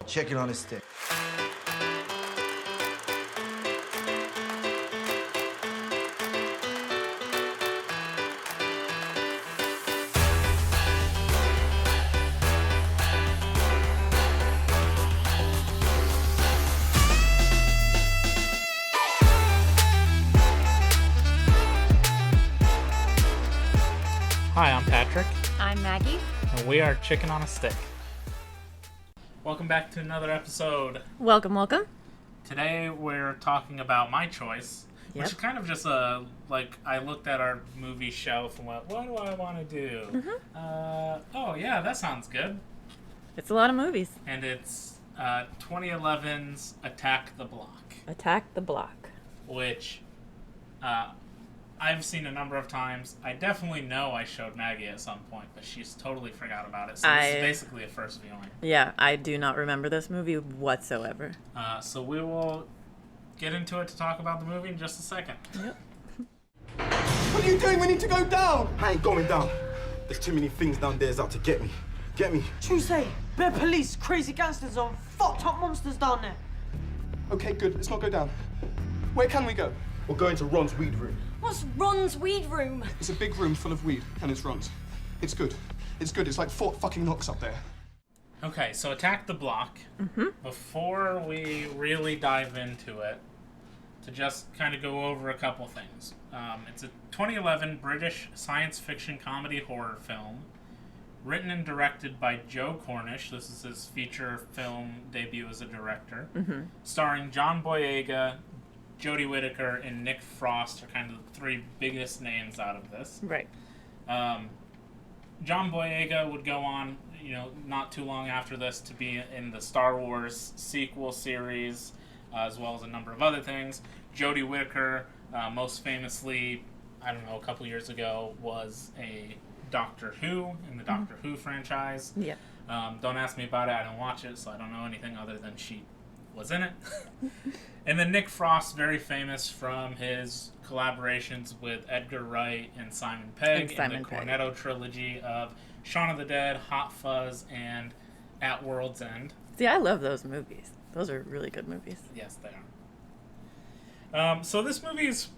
Chicken on a stick. Hi, I'm Patrick, I'm Maggie. and we are Chicken on a Stick. Welcome back to another episode. Welcome, welcome. Today we're talking about my choice, which is kind of just I looked at our movie shelf and went, what do I want to do? Oh yeah, that sounds good. It's a lot of movies. And it's 2011's Attack the Block, Attack the Block. which I've seen a number of times. I definitely know I showed Maggie at some point, but she's totally forgot about it. So this is basically a first viewing. Yeah, I do not remember this movie whatsoever. So we will get into it to talk about the movie in just a second. Yep. What are you doing? We need to go down. I ain't going down. There's too many things down there's out to get me. Get me. Tuesday, bear police, crazy gangsters, or fucked up monsters down there. Okay, good. Let's not go down. Where can we go? We're going to Ron's weed room. What's Ron's weed room? It's a big room full of weed, and it's Ron's. It's good. It's good. It's like Fort fucking Knox up there. Okay, so Attack the Block. Before we really dive into it, to just kind of go over a couple things. It's a 2011 British science fiction comedy horror film, written and directed by Joe Cornish. This is his feature film debut as a director. Starring John Boyega, Jodie Whittaker, and Nick Frost are kind of the three biggest names out of this. Right. John Boyega would go on, not too long after this to be in the Star Wars sequel series, as well as a number of other things. Jodie Whittaker, most famously, a couple years ago, was a Doctor Who in the Doctor Who franchise. Yeah. Don't ask me about it. I don't watch it, so I don't know anything other than she was in it. And then Nick Frost, very famous from his collaborations with Edgar Wright and Simon Pegg in the Cornetto trilogy of Shaun of the Dead, Hot Fuzz, and At World's End. See, I love those movies. Those are really good movies. Yes, they are. So this movie is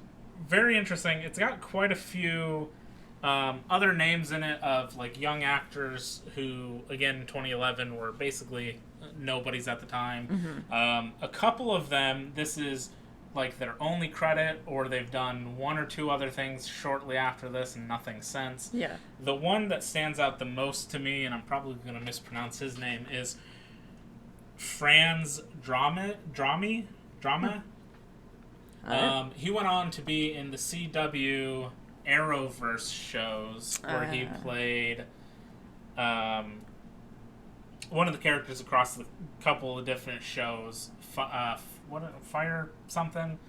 very interesting. It's got quite a few other names in it of young actors who, again, in 2011 were basically nobodies at the time. A couple of them, this is their only credit, or they've done one or two other things shortly after this and nothing since. Yeah. The one that stands out the most to me, and I'm probably going to mispronounce his name, is Franz Drama. He went on to be in the CW Arrowverse shows, where he played one of the characters across a couple of different shows. Fire something.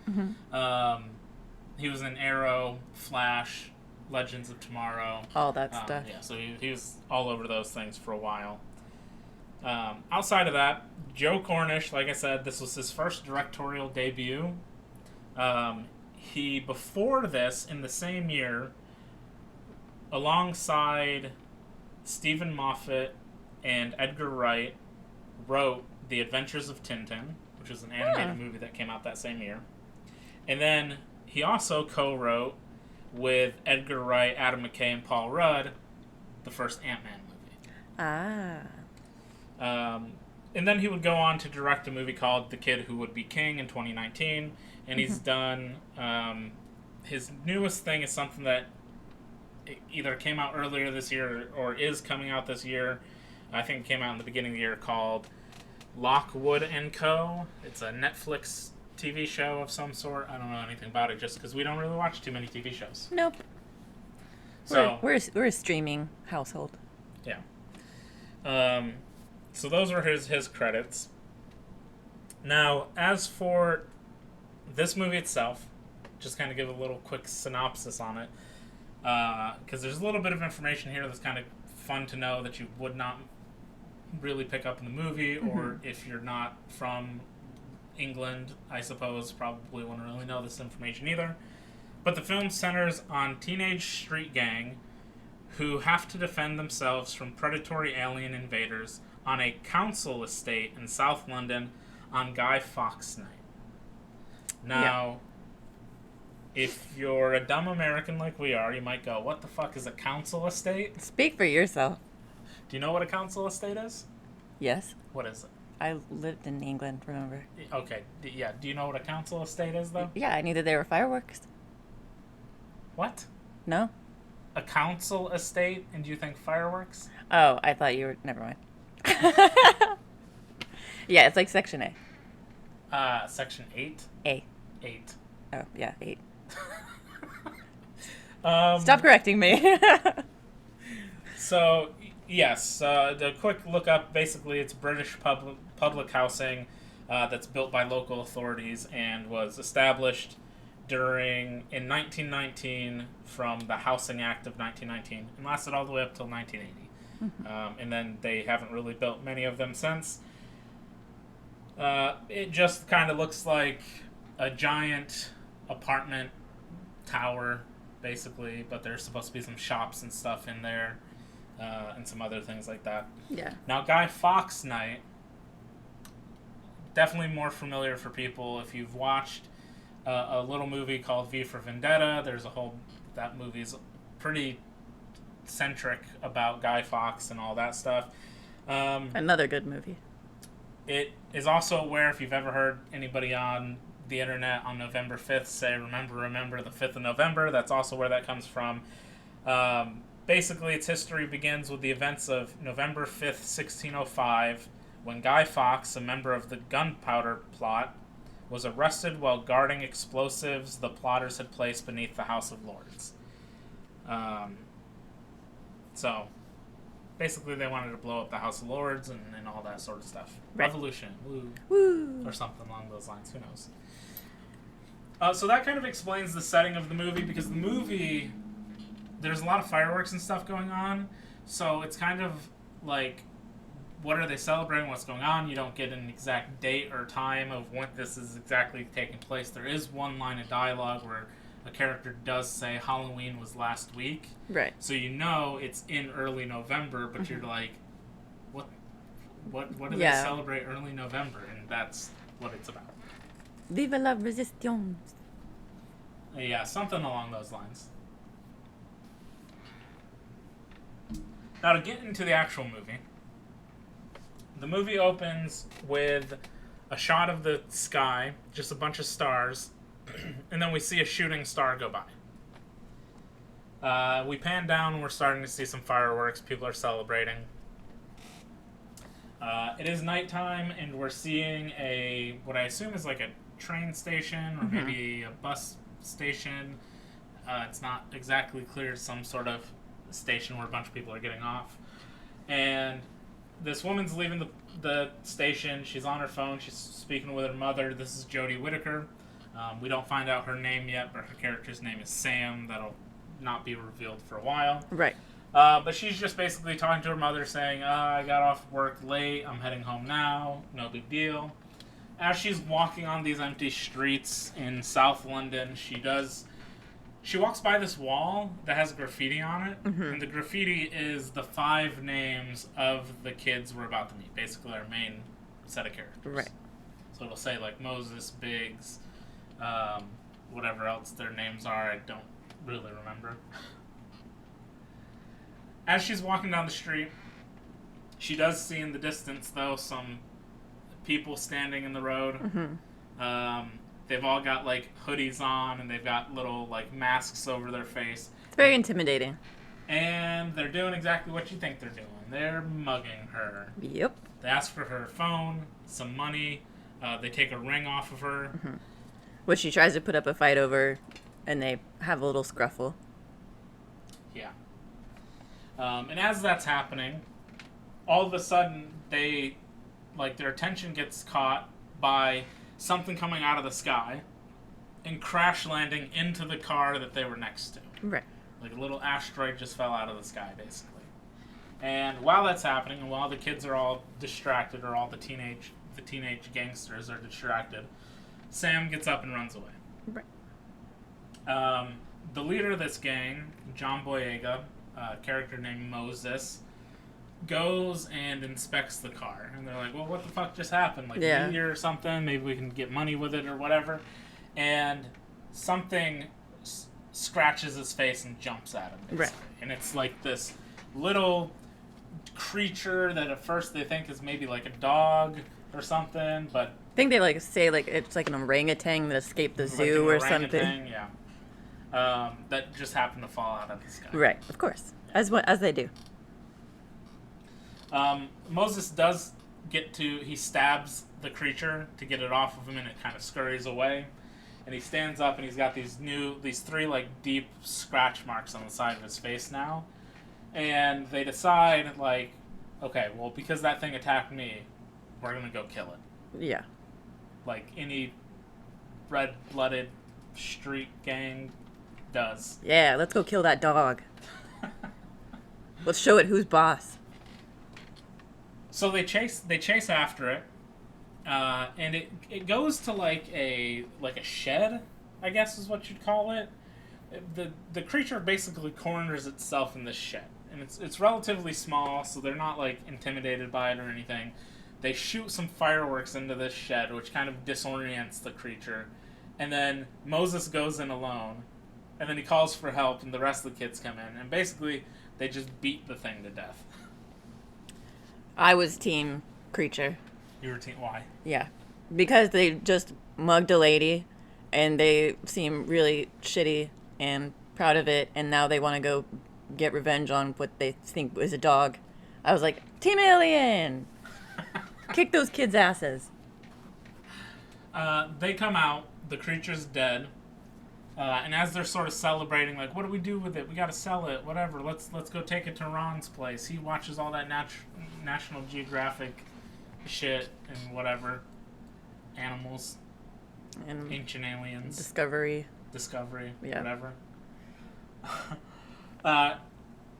He was in Arrow, Flash, Legends of Tomorrow. All that stuff. Yeah, so he was all over those things for a while. Outside of that, Joe Cornish, like I said, this was his first directorial debut. He, before this, in the same year, alongside Stephen Moffat and Edgar Wright, wrote The Adventures of Tintin, which was an animated movie that came out that same year. And then he also co-wrote with Edgar Wright, Adam McKay, and Paul Rudd the first Ant-Man movie. And then he would go on to direct a movie called The Kid Who Would Be King in 2019. And he's done, his newest thing is something that either came out earlier this year or is coming out this year. I think it came out in the beginning of the year, called Lockwood & Co. It's a Netflix TV show of some sort. I don't know anything about it just because we don't really watch too many TV shows. Nope. So we're a streaming household. Yeah. So those are his credits. Now, as for this movie itself, just kind of give a little quick synopsis on it, because there's a little bit of information here that's kind of fun to know that you would not really pick up in the movie, or if you're not from England, I suppose, probably wouldn't really know this information either. But the film centers on teenage street gang who have to defend themselves from predatory alien invaders on a council estate in South London on Guy Fawkes Night. Now, if you're a dumb American like we are, you might go, what the fuck is a council estate? Speak for yourself. Do you know what a council estate is? Yes. What is it? I lived in England, remember? Okay, yeah. Do you know what a council estate is, though? Yeah, I knew that there were fireworks. What? No? A council estate, and do you think fireworks? Oh, I thought you were... Never mind. Yeah, it's like Section A. Section 8? A. 8. Oh, yeah, 8. Um, Stop correcting me. So, yes, the quick look up, basically it's British public housing that's built by local authorities and was established in 1919 from the Housing Act of 1919 and lasted all the way up till 1980. And then they haven't really built many of them since. It just kind of looks like a giant apartment tower, basically, but there's supposed to be some shops and stuff in there. And some other things like that. Yeah. Now, Guy Fawkes Night, definitely more familiar for people if you've watched a little movie called V for Vendetta. That movie's pretty centric about Guy Fawkes and all that stuff. Another good movie. It is also where, if you've ever heard anybody on the internet on November 5th say, remember the 5th of November, that's also where that comes from. Basically, its history begins with the events of November 5th, 1605, when Guy Fawkes, a member of the Gunpowder Plot, was arrested while guarding explosives the plotters had placed beneath the House of Lords. So, basically, they wanted to blow up the House of Lords and all that sort of stuff. Right. Revolution, woo, Woo! or something along those lines. Who knows? So that kind of explains the setting of the movie, because the movie... There's a lot of fireworks and stuff going on, so it's kind of like, what are they celebrating, what's going on? You don't get an exact date or time of when this is exactly taking place. There is one line of dialogue where a character does say Halloween was last week. Right. So you know it's in early November, but you're like, what do they celebrate early November? And that's what it's about. Vive la Resistance. Yeah, something along those lines. Now, to get into the actual movie, the movie opens with a shot of the sky, just a bunch of stars, and then we see a shooting star go by. We pan down, and we're starting to see some fireworks. People are celebrating. It is nighttime, and we're seeing what I assume is like a train station, or maybe a bus station. It's not exactly clear, some sort of station where a bunch of people are getting off, and this woman's leaving the station. She's on her phone. She's speaking with her mother. This is Jodie Whittaker. We don't find out her name yet, but her character's name is Sam. That'll not be revealed for a while. Right. But she's just basically talking to her mother, saying, I got off work late. I'm heading home now. No big deal. As she's walking on these empty streets in South London, she walks by this wall that has graffiti on it, and the graffiti is the 5 names of the kids we're about to meet, basically our main set of characters. Right. So it'll say, like, Moses, Biggs, whatever else their names are, I don't really remember. As she's walking down the street, she does see in the distance, though, some people standing in the road. They've all got, like, hoodies on, and they've got little, like, masks over their face. It's very intimidating. And they're doing exactly what you think they're doing. They're mugging her. Yep. They ask for her phone, some money. They take a ring off of her. Which she tries to put up a fight over, and they have a little scruffle. Yeah. And as that's happening, all of a sudden, their attention gets caught by something coming out of the sky and crash landing into the car that they were next to. Right. Like a little asteroid just fell out of the sky, basically. And while that's happening, and while the kids are all distracted, or all the teenage gangsters are distracted, Sam gets up and runs away. Right. The leader of this gang, John Boyega, a character named Moses, goes and inspects the car. And they're like, well, what the fuck just happened? Like, Yeah. a meteor or something? Maybe we can get money with it or whatever. And something scratches his face and jumps at him. Basically. Right. And it's like this little creature that at first they think is maybe like a dog or something, but I think they say it's like an orangutan that escaped the like zoo an or something. orangutan, yeah. That just happened to fall out of the sky. Right, of course, as they do. Moses does he stabs the creature to get it off of him, and it kind of scurries away. And he stands up, and he's got these 3 like deep scratch marks on the side of his face now. And they decide, like, okay, well, because that thing attacked me, we're gonna go kill it. Yeah. Like any red-blooded street gang does. Yeah, let's go kill that dog. Let's show it who's boss. So they chase after it, and it goes to like a shed, I guess is what you'd call it. The creature basically corners itself in this shed, and it's relatively small, so they're not like intimidated by it or anything. They shoot some fireworks into this shed, which kind of disorients the creature, and then Moses goes in alone, and then he calls for help, and the rest of the kids come in, and basically they just beat the thing to death. I was team creature. You were why? Yeah. Because they just mugged a lady, and they seem really shitty and proud of it, and now they want to go get revenge on what they think was a dog. I was like, Team Alien! Kick those kids' asses. They come out, the creature's dead, and as they're sort of celebrating, like, what do we do with it? We gotta sell it, whatever. Let's go take it to Ron's place. He watches all that National Geographic shit and whatever. Animals, And ancient aliens, Discovery. Discovery, Yeah. whatever.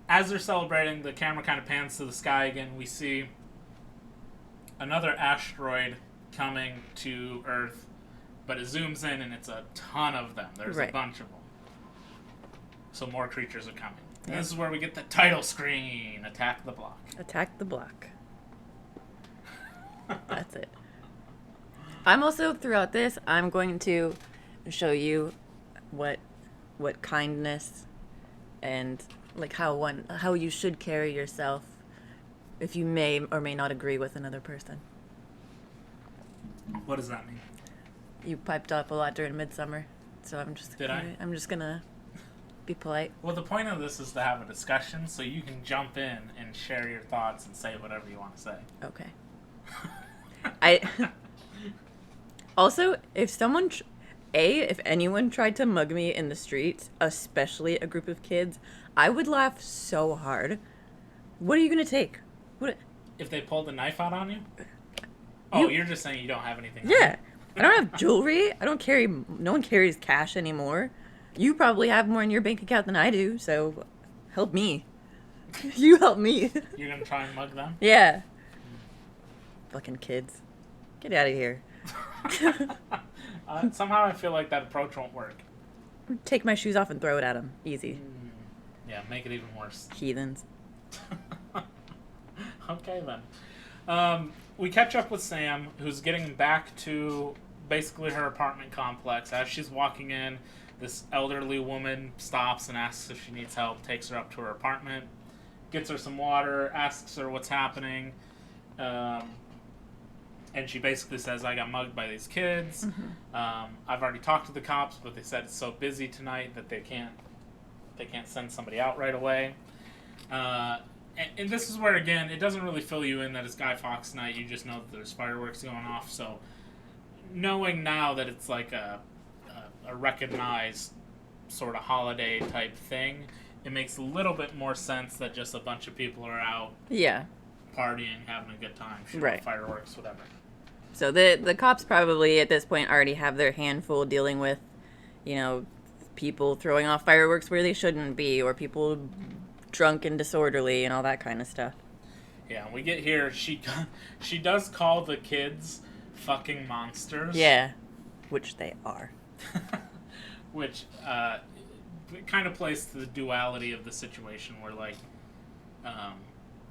As they're celebrating, the camera kind of pans to the sky again. We see another asteroid coming to Earth, but it zooms in and it's a ton of them. There's Right. a bunch of them. So more creatures are coming. And Yeah. this is where we get the title screen, Attack the Block. Attack the block. That's it. I'm also, throughout this, I'm going to show you what kindness and like how you should carry yourself if you may or may not agree with another person. What does that mean? You piped up a lot during Midsummer, so I'm just I'm just gonna be polite. Well, the point of this is to have a discussion, so you can jump in and share your thoughts and say whatever you want to say. Okay. I also, if someone if anyone tried to mug me in the streets, especially a group of kids, I would laugh so hard. What are you gonna take? What? If they pulled a knife out on you? Oh, you're just saying you don't have anything on Yeah, I don't have jewelry. I don't carry. No one carries cash anymore. You probably have more in your bank account than I do, so help me. You help me. you? You're gonna try and mug them? Yeah. Fucking kids, get out of here. Somehow I feel like that approach won't work. Take my shoes off and throw it at them. Easy. Yeah, make it even worse. Heathens. Okay, then. We catch up with Sam, who's getting back to basically her apartment complex. As she's walking in, this elderly woman stops and asks if she needs help, takes her up to her apartment, gets her some water, asks her what's happening, and she basically says, I got mugged by these kids. I've already talked to the cops, but they said it's so busy tonight that they can't send somebody out right away. And this is where, again, it doesn't really fill you in that it's Guy Fawkes night. You just know that there's fireworks going off. So knowing now that it's like a recognized sort of holiday type thing, it makes a little bit more sense that just a bunch of people are out Yeah. partying, having a good time, shooting Right. fireworks, whatever. So the cops probably at this point already have their handful dealing with, people throwing off fireworks where they shouldn't be, or people drunk and disorderly and all that kind of stuff. Yeah, we get here. She does call the kids fucking monsters. Yeah, which they are. Which kind of plays to the duality of the situation where, like,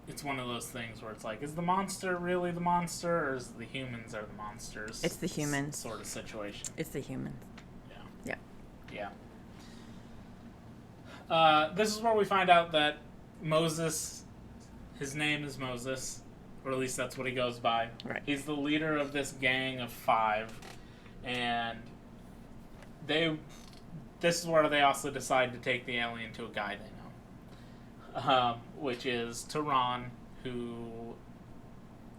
it's one of those things where it's like, is the monster really the monster, or is the humans are the monsters? It's the humans. Sort of situation. It's the humans. Yeah. Yeah. Yeah. This is where we find out that Moses, his name is Moses, or at least that's what he goes by. Right. He's the leader of this gang of 5, and this is where they also decide to take the alien to a guy they know, which is Tehran, who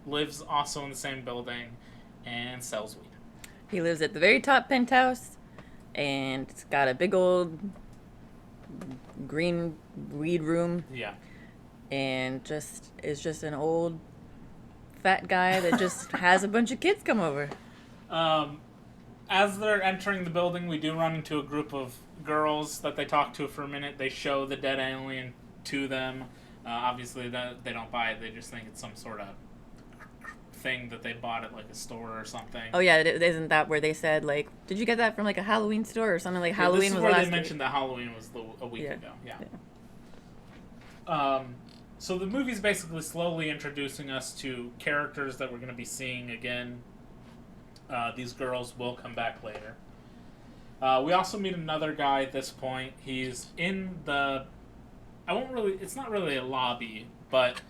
lives also in the same building and sells weed. He lives at the very top penthouse, and it's got a big old green weed room, Yeah. and is just an old fat guy that just has a bunch of kids come over. As they're entering the building, we do run into a group of girls that they talk to for a minute. They show the dead alien to them. Obviously, they don't buy it. They just think it's some sort of thing that they bought at like a store or something. Oh yeah, isn't that where they said like, did you get that from like a Halloween store or something? Like Halloween this is was where last they week. mentioned that Halloween was a week Yeah. ago. Yeah. So the movie's basically slowly introducing us to characters that we're going to be seeing again. These girls will come back later. We also meet another guy at this point. He's in the... it's not really a lobby, but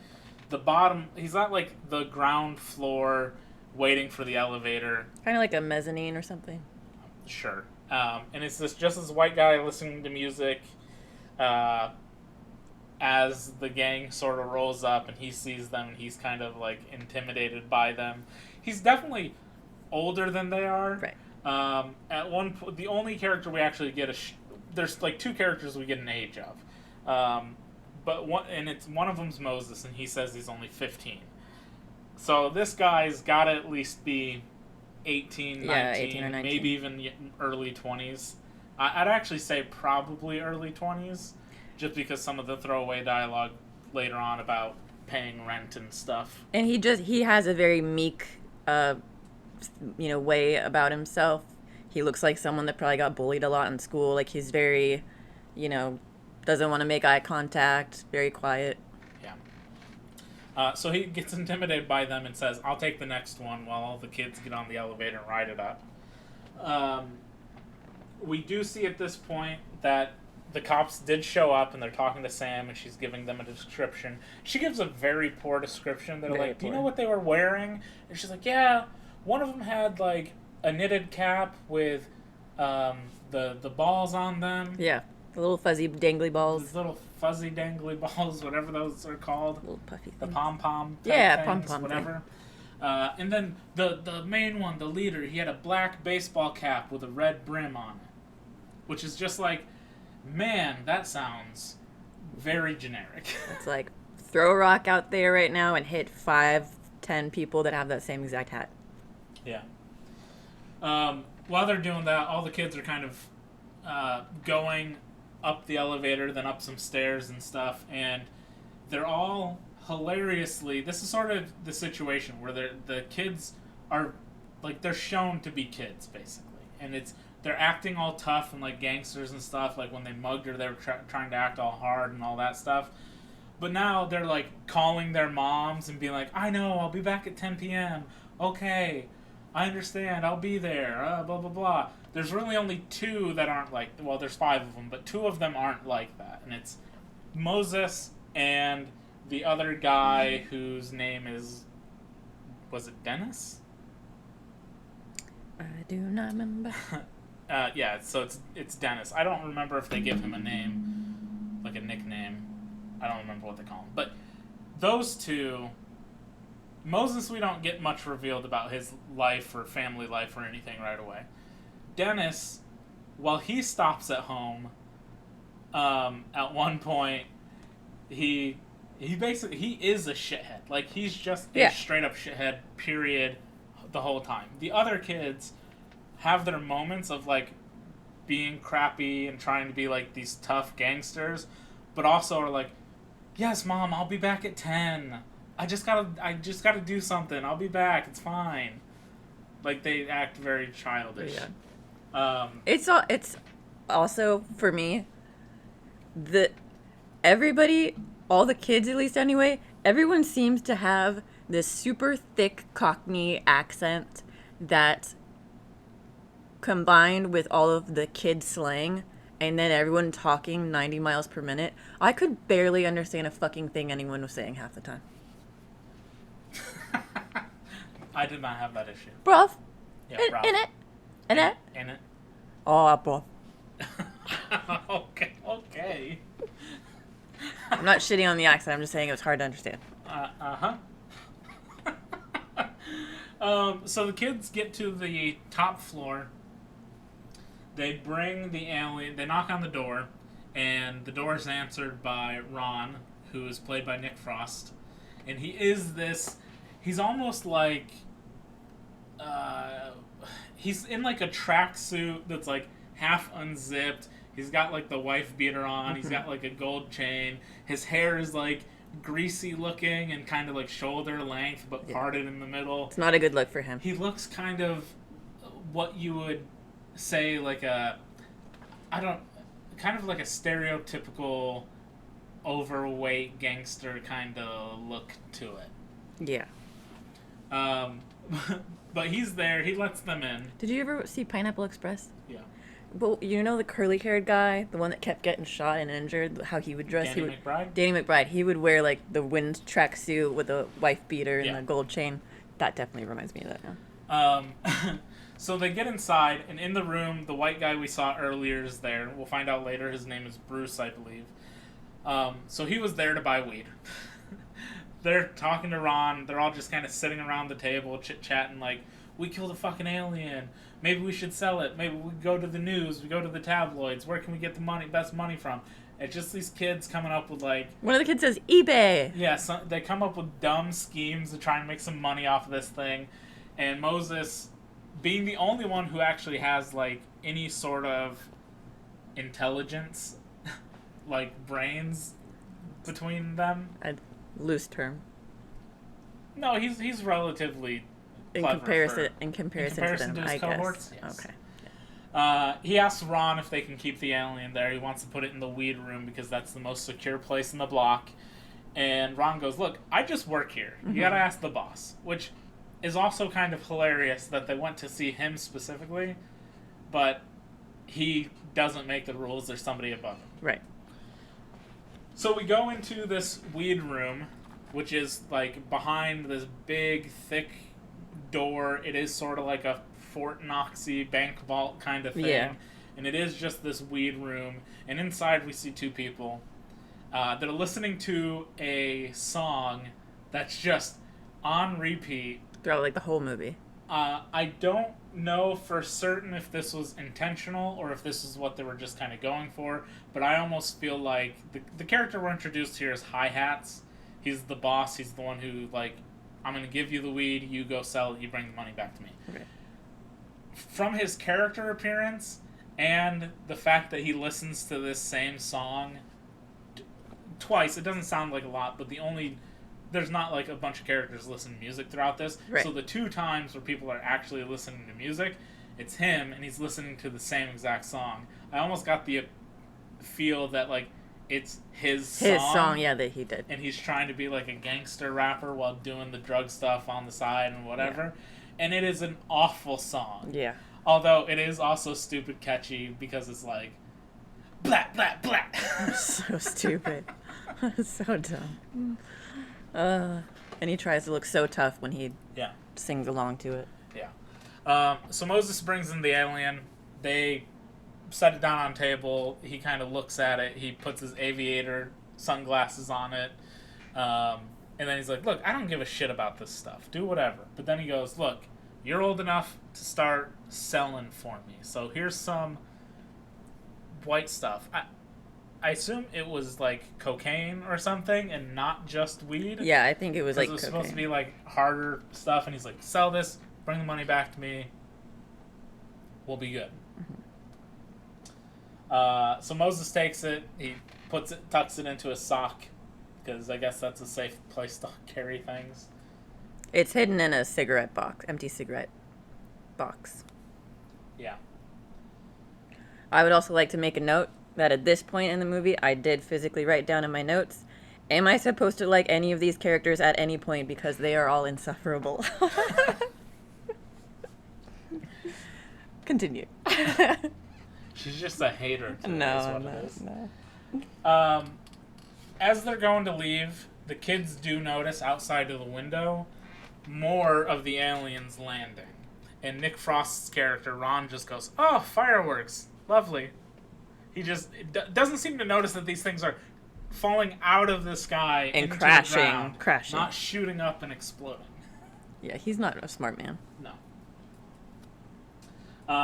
the bottom... He's at, like, the ground floor waiting for the elevator. Kind of like a mezzanine or something. Sure. And it's just this white guy listening to music as the gang sort of rolls up and he sees them and he's kind of, like, intimidated by them. He's definitely older than they are. Right. At one point, the only character we actually get there's like 2 characters we get an age of, but one of them's Moses, and he says he's only 15. So this guy's got to at least be 18, 19, Yeah, 18 or 19. maybe even early 20s. I'd actually say probably early 20s, just because some of the throwaway dialogue later on about paying rent and stuff. And he has a very meek, way about himself. He looks like someone that probably got bullied a lot in school. Like he's very, doesn't want to make eye contact, very quiet. Yeah. So he gets intimidated by them and says, I'll take the next one while all the kids get on the elevator and ride it up. We do see at this point that the cops did show up and they're talking to Sam and she's giving them a description. She gives a very poor description. They're Very like, do you poor. know what they were wearing? And she's like, yeah, one of them had like a knitted cap with the balls on them. Yeah, the little fuzzy dangly balls, Those little fuzzy dangly balls, whatever those are called. little puffy The things. pom-pom type Yeah, things, pom-pom whatever. And then the main one, the leader, he had a black baseball cap with a red brim on it. Which is just like, man, that sounds very generic. It's like throw a rock out there right now and hit 5-10 people that have that same exact hat. Yeah. While they're doing that, all the kids are kind of going up the elevator, then up some stairs and stuff, and they're all hilariously... This is sort of the situation where the kids are, like, they're shown to be kids, basically. And they're acting all tough and, like, gangsters and stuff. Like, when they mugged her, they were trying to act all hard and all that stuff. But now they're, like, calling their moms and being like, I know, I'll be back at 10 p.m. Okay, I understand, I'll be there, blah, blah, blah. There's really only 2 that aren't like... Well, there's 5 of them, but 2 of them aren't like that. And it's Moses and the other guy whose name is... Was it Dennis? I do not remember. Yeah, so it's Dennis. I don't remember if they give him a name, like a nickname. I don't remember what they call him. But those 2, Moses, we don't get much revealed about his life or family life or anything right away. Dennis, while he stops at home, at one point, he is a shithead. Like, he's just a straight up shithead, period, the whole time. The other kids have their moments of, like, being crappy and trying to be, like, these tough gangsters, but also are like, yes, Mom, I'll be back at 10. I just gotta do something. I'll be back. It's fine. Like, they act very childish. Yeah. It's also, for me, all the kids, at least anyway, everyone seems to have this super thick Cockney accent that combined with all of the kid slang and then everyone talking 90 miles per minute, I could barely understand a fucking thing anyone was saying half the time. I did not have that issue. Bruv. Yeah, In bruv. it. In it. In it. Oh, bruv. Okay. I'm not shitting on the accent. I'm just saying it was hard to understand. Uh-huh. So the kids get to the top floor. They bring the alien. They knock on the door, and the door is answered by Ron, who is played by Nick Frost, and he is this. He's almost like. He's in like a tracksuit that's like half unzipped. He's got like the wife beater on. He's got like a gold chain. His hair is like greasy looking and kind of like shoulder length, but parted in the middle. It's not a good look for him. He looks kind of what you would say like a, kind of like a stereotypical overweight gangster kind of look to it. Yeah. But he's there. He lets them in. Did you ever see Pineapple Express? Yeah. Well, you know the curly-haired guy, the one that kept getting shot and injured, how he would dress? Danny McBride? Danny McBride. He would wear, like, the wind tracksuit with a wife beater and Yeah. a gold chain. That definitely reminds me of that now. So they get inside, and in the room, the white guy we saw earlier is there. We'll find out later his name is Bruce, I believe. So he was there to buy weed. They're talking to Ron. They're all just kind of sitting around the table, chit-chatting like, we killed a fucking alien. Maybe we should sell it. Maybe we go to the news. We go to the tabloids. Where can we get the best money from? It's just these kids coming up with like... One of the kids says, eBay! Yeah, so they come up with dumb schemes to try and make some money off of this thing. And Moses, being the only one who actually has like any sort of intelligence, like brains between them. A loose term. No, he's relatively In clever comparison to them, his I cohorts. guess. Yes. Okay. He asks Ron if they can keep the alien there. He wants to put it in the weed room because that's the most secure place in the block. And Ron goes, look, I just work here. You gotta ask the boss. Which is also kind of hilarious that they went to see him specifically, but he doesn't make the rules. There's somebody above him. Right. So we go into this weed room, which is like behind this big, thick door. It is sort of like a Fort Knoxy bank vault kind of thing. Yeah. And it is just this weed room. And inside we see two people that are listening to a song that's just on repeat. Throughout, like, the whole movie. I don't know for certain if this was intentional or if this is what they were just kind of going for, but I almost feel like the character we're introduced here is Hi-Hats. He's the boss. He's the one who, like, I'm going to give you the weed, you go sell it, you bring the money back to me. Okay. From his character appearance and the fact that he listens to this same song twice, it doesn't sound like a lot, but there's not like a bunch of characters listening to music throughout this. Right. So the two times where people are actually listening to music, it's him and he's listening to the same exact song. I almost got the feel that like it's his song. Yeah, that he did. And he's trying to be like a gangster rapper while doing the drug stuff on the side and whatever. Yeah. And it is an awful song. Yeah. Although it is also stupid catchy because it's like blah blah blah. So stupid. So dumb. And he tries to look so tough when he sings along to it. Yeah. So Moses brings in the alien. They set it down on a table. He kind of looks at it. He puts his aviator sunglasses on it. And then he's like, look, I don't give a shit about this stuff. Do whatever. But then he goes, look, you're old enough to start selling for me. So here's some white stuff. I assume it was like cocaine or something and not just weed. Yeah, I think it was like it was cocaine. supposed to be like harder stuff. And he's like, sell this, bring the money back to me. We'll be good. Mm-hmm. So Moses takes it. He tucks it into his sock because I guess that's a safe place to carry things. It's hidden in a cigarette box, empty cigarette box. Yeah. I would also like to make a note that at this point in the movie, I did physically write down in my notes Am I supposed to like any of these characters at any point because they are all insufferable? Continue. She's just a hater. Today, is No, what no, it is. no. As they're going to leave, the kids do notice outside of the window more of the aliens landing. And Nick Frost's character, Ron, just goes, "Oh, fireworks. Lovely." He just doesn't seem to notice that these things are falling out of the sky And into crashing, the ground, crashing. not shooting up and exploding. Yeah, he's not a smart man. No.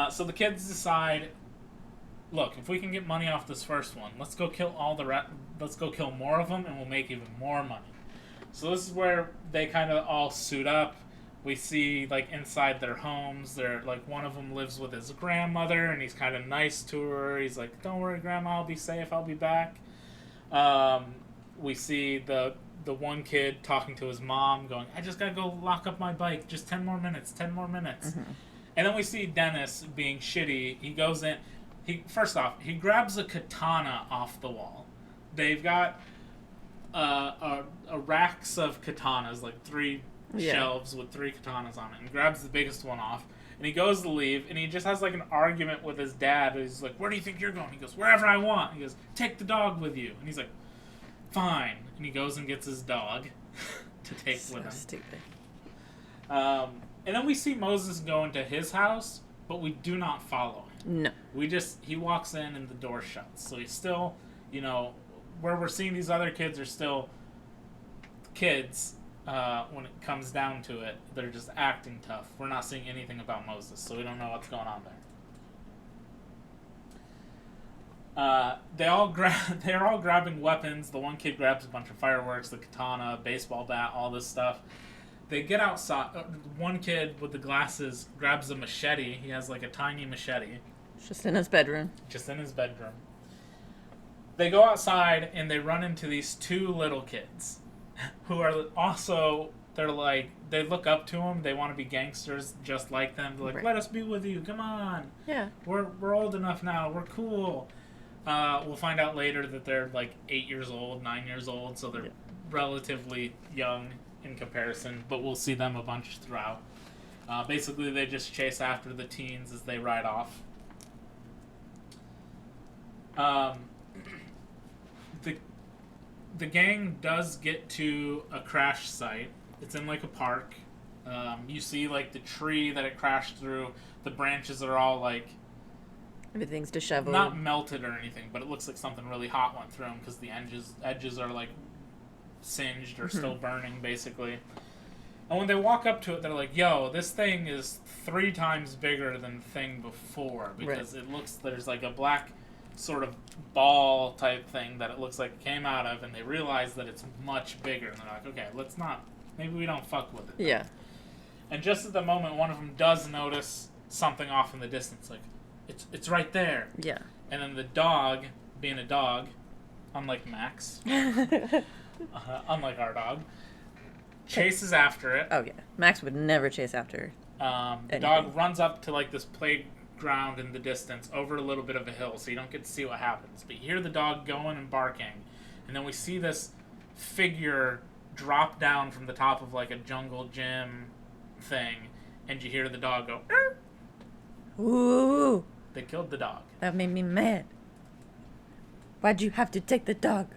So the kids decide, look, if we can get money off this first one, let's go kill let's go kill more of them, and we'll make even more money. So this is where they kind of all suit up. We see, like, inside their homes, they're like, one of them lives with his grandmother, and he's kind of nice to her. He's like, "Don't worry, Grandma, I'll be safe. I'll be back." We see the one kid talking to his mom, going, "I just gotta go lock up my bike. Just 10 more minutes. 10 more minutes." Mm-hmm. And then we see Dennis being shitty. He goes in. First off, he grabs a katana off the wall. They've got a racks of katanas, like 3 shelves with 3 katanas on it, and grabs the biggest one off. And he goes to leave, and he just has like an argument with his dad. He's like, "Where do you think you're going?" He goes, "Wherever I want." He goes, "Take the dog with you." And he's like, "Fine." And he goes and gets his dog to take with him. Stupid. And then we see Moses go into his house, but we do not follow him. No. He walks in and the door shuts. So he's still, where we're seeing these other kids are still kids. When it comes down to it, they're just acting tough. We're not seeing anything about Moses, so we don't know what's going on there. They're all grabbing weapons. The one kid grabs a bunch of fireworks, the katana, baseball bat, all this stuff. They get outside. One kid with the glasses grabs a machete. He has like a tiny machete. Just in his bedroom. Just in his bedroom. They go outside and they run into these 2 little kids who are also, they look up to him. They want to be gangsters just like them. They're like, Right. "Let us be with you. Come on. Yeah. We're old enough now. We're cool." We'll find out later that they're like 8 years old, 9 years old, so they're relatively young in comparison, but we'll see them a bunch throughout. Basically, they just chase after the teens as they ride off. The gang does get to a crash site. It's in like a park. You see like the tree that it crashed through. The branches are all like Everything's disheveled. not melted or anything, but it looks like something really hot went through them because the edges are like singed or still burning, basically. And when they walk up to it, they're like, "Yo, this thing is 3 times bigger than the thing before," because it looks, there's like a black sort of ball type thing that it looks like it came out of, and they realize that it's much bigger, and they're like, "Okay, let's not, maybe we don't fuck with it." Yeah. And just at the moment, one of them does notice something off in the distance, like, it's right there. Yeah. And then the dog, being a dog, unlike Max, unlike our dog, chases after it. Oh, yeah. Max would never chase after The dog runs up to like this playground in the distance over a little bit of a hill, so you don't get to see what happens. But you hear the dog going and barking, and then we see this figure drop down from the top of like a jungle gym thing, and you hear the dog go, "Arr!" Ooh, They killed the dog. that made me mad. Why'd you have to take the dog?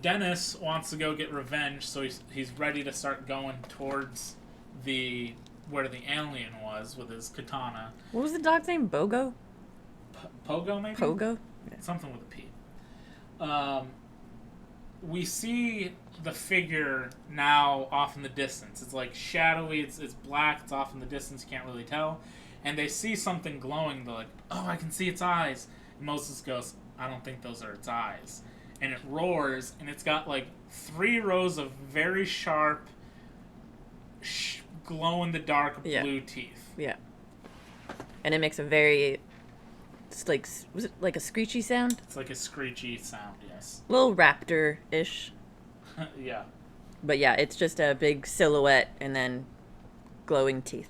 Dennis wants to go get revenge, so he's ready to start going towards where the alien was with his katana. What was the dog's name? Bogo? Pogo, maybe? Pogo? Something with a P. We see the figure now off in the distance. It's like shadowy, it's black, it's off in the distance, you can't really tell. And they see something glowing, they're like, "Oh, I can see its eyes." And Moses goes, "I don't think those are its eyes." And it roars, and it's got like 3 rows of very sharp, glow-in-the-dark blue teeth. Yeah. And it makes a very, it's like, was it like a screechy sound? It's like a screechy sound, yes. Little raptor-ish. Yeah. But yeah, it's just a big silhouette and then glowing teeth.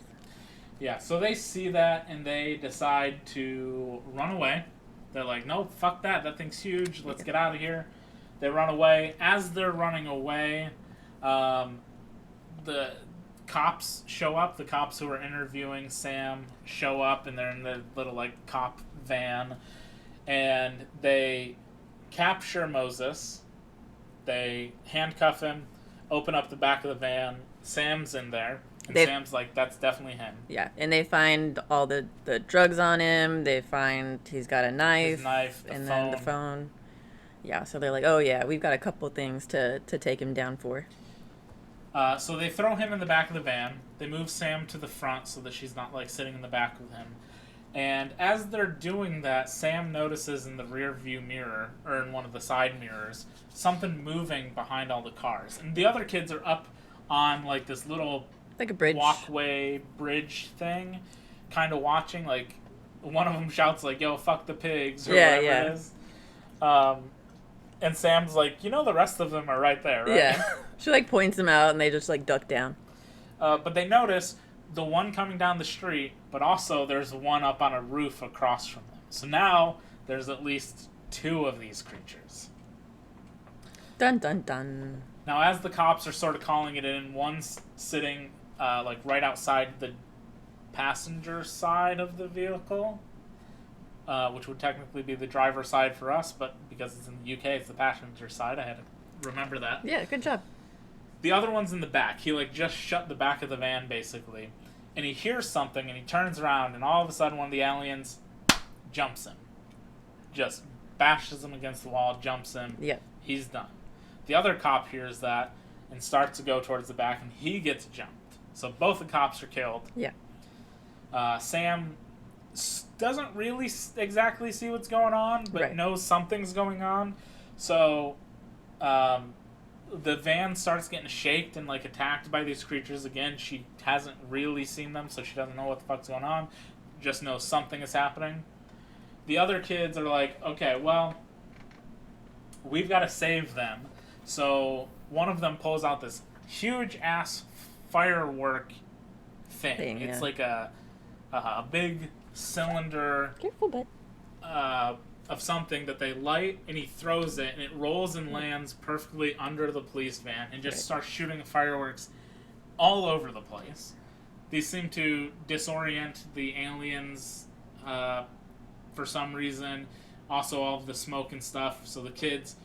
Yeah, so they see that, and they decide to run away. They're like, "No, fuck that. That thing's huge. Let's get out of here." They run away. As they're running away, the cops show up. The cops who are interviewing Sam show up, and they're in the little, like, cop van. And they capture Moses. They handcuff him, open up the back of the van. Sam's in there. And Sam's like, that's definitely him. Yeah, and they find all the drugs on him. They find he's got a knife. Then the phone. Yeah, so they're like, oh yeah, we've got a couple things to take him down for. So they throw him in the back of the van. They move Sam to the front so that she's not, like, sitting in the back with him. And as they're doing that, Sam notices in the rear view mirror, or in one of the side mirrors, something moving behind all the cars. And the other kids are up on, like, this little like a bridge walkway bridge thing, kind of watching. Like, one of them shouts, like, yo, fuck the pigs, or whatever it is. And Sam's like, you know, the rest of them are right there, right? Yeah. She, like, points them out, and they just, like, duck down. But they notice the one coming down the street, but also there's one up on a roof across from them. So now there's at least 2 of these creatures. Dun, dun, dun. Now, as the cops are sort of calling it in, one's sitting, like, right outside the passenger side of the vehicle, which would technically be the driver's side for us, but because it's in the UK, it's the passenger side. I had to remember that. Yeah, good job. The other one's in the back. He, like, just shut the back of the van, basically. And he hears something, and he turns around, and all of a sudden one of the aliens jumps him. Just bashes him against the wall, jumps him. Yep. He's done. The other cop hears that and starts to go towards the back, and he gets jumped. So both the cops are killed. Yeah. Sam doesn't really exactly see what's going on, but knows something's going on. So the van starts getting shaked and, like, attacked by these creatures again. She hasn't really seen them, so she doesn't know what the fuck's going on. Just knows something is happening. The other kids are like, okay, well, we've got to save them. So one of them pulls out this huge-ass firework thing. It's like a big cylinder. Careful, bud. Of something that they light, and he throws it, and it rolls and lands perfectly under the police van and just starts shooting fireworks all over the place. These seem to disorient the aliens for some reason. Also, all of the smoke and stuff. So the kids,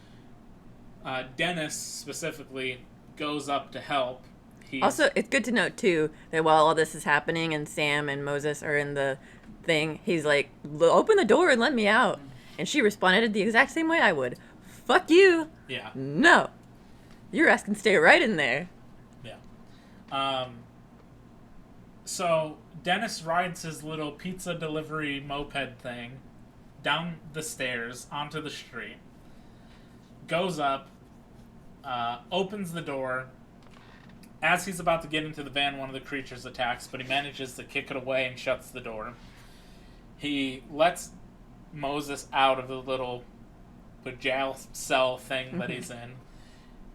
Dennis specifically, goes up to help. Also, it's good to note, too, that while all this is happening and Sam and Moses are in the thing, he's like, open the door and let me out. And she responded the exact same way I would. Fuck you. Yeah. No. Your ass can stay right in there. Yeah. So Dennis rides his little pizza delivery moped thing down the stairs onto the street, goes up, opens the door. As he's about to get into the van, one of the creatures attacks, but he manages to kick it away and shuts the door. He lets Moses out of the jail cell thing that he's in,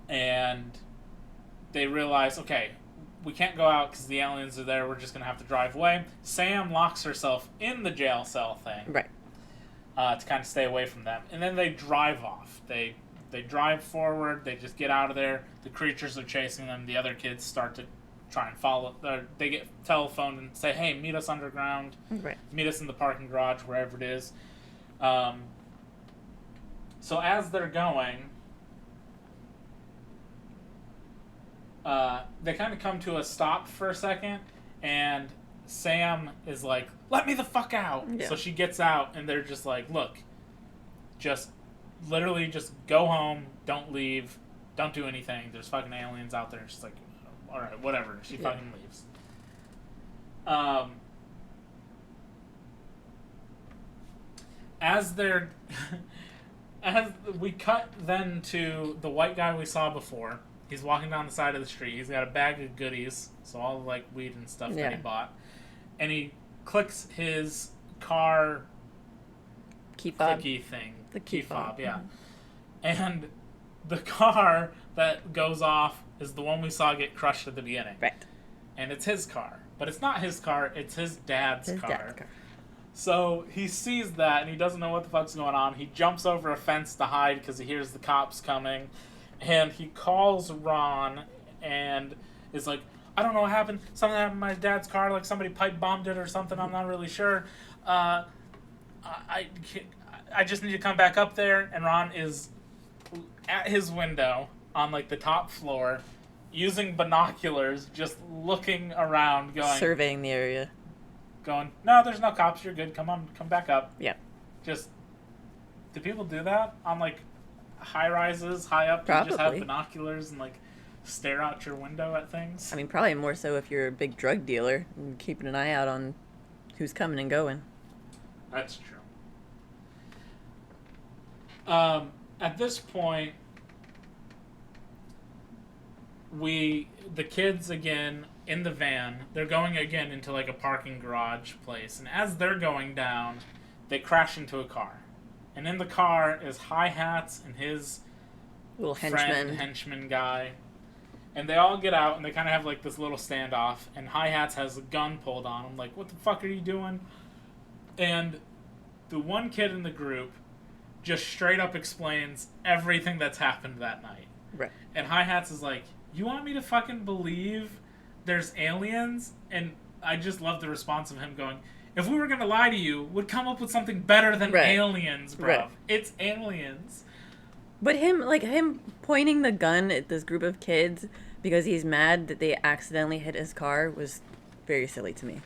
and they realize, okay, we can't go out because the aliens are there, we're just going to have to drive away. Sam locks herself in the jail cell thing. Right. To kind of stay away from them. And then they drive off. They drive forward, they just get out of there, the creatures are chasing them, the other kids start to try and follow, they get telephoned and say, hey, meet us underground, meet us in the parking garage, wherever it is. So as they're going, they kind of come to a stop for a second, and Sam is like, let me the fuck out. Yeah. So she gets out, and they're just like, look, just literally just go home, don't leave, don't do anything. There's fucking aliens out there. And she's like, all right, whatever. She fucking leaves. As we cut then to the white guy we saw before. He's walking down the side of the street. He's got a bag of goodies, so all the, like, weed and stuff that he bought. And he clicks his car key fob clicky thing. The key fob, yeah. And the car that goes off is the one we saw get crushed at the beginning. Right. And it's his car. But it's not his car, it's his dad's car. So he sees that and he doesn't know what the fuck's going on. He jumps over a fence to hide because he hears the cops coming. And he calls Ron and is like, I don't know what happened. Something happened to my dad's car, like somebody pipe bombed it or something. I'm not really sure. I just need to come back up there. And Ron is at his window on like the top floor using binoculars, just looking around, going... Surveying the area. Going, no, there's no cops, you're good, come on, come back up. Yeah. Just, do people do that on, like, high-rises, high up? Probably. You just have binoculars and, like, stare out your window at things? I mean, probably more so if you're a big drug dealer and keeping an eye out on who's coming and going. That's true. At this point, the kids again in the van, they're going again into like a parking garage place, and as they're going down, they crash into a car. And in the car is Hi-Hats and his Little henchman guy. And they all get out and they kind of have like this little standoff, and Hi-Hats has a gun pulled on him, like, what the fuck are you doing? And the one kid in the group just straight up explains everything that's happened that night. Right. And Hi-Hats is like, you want me to fucking believe there's aliens? And I just love the response of him going, if we were going to lie to you, we'd come up with something better than aliens, bruv. Right. It's aliens. But him pointing the gun at this group of kids because he's mad that they accidentally hit his car was very silly to me.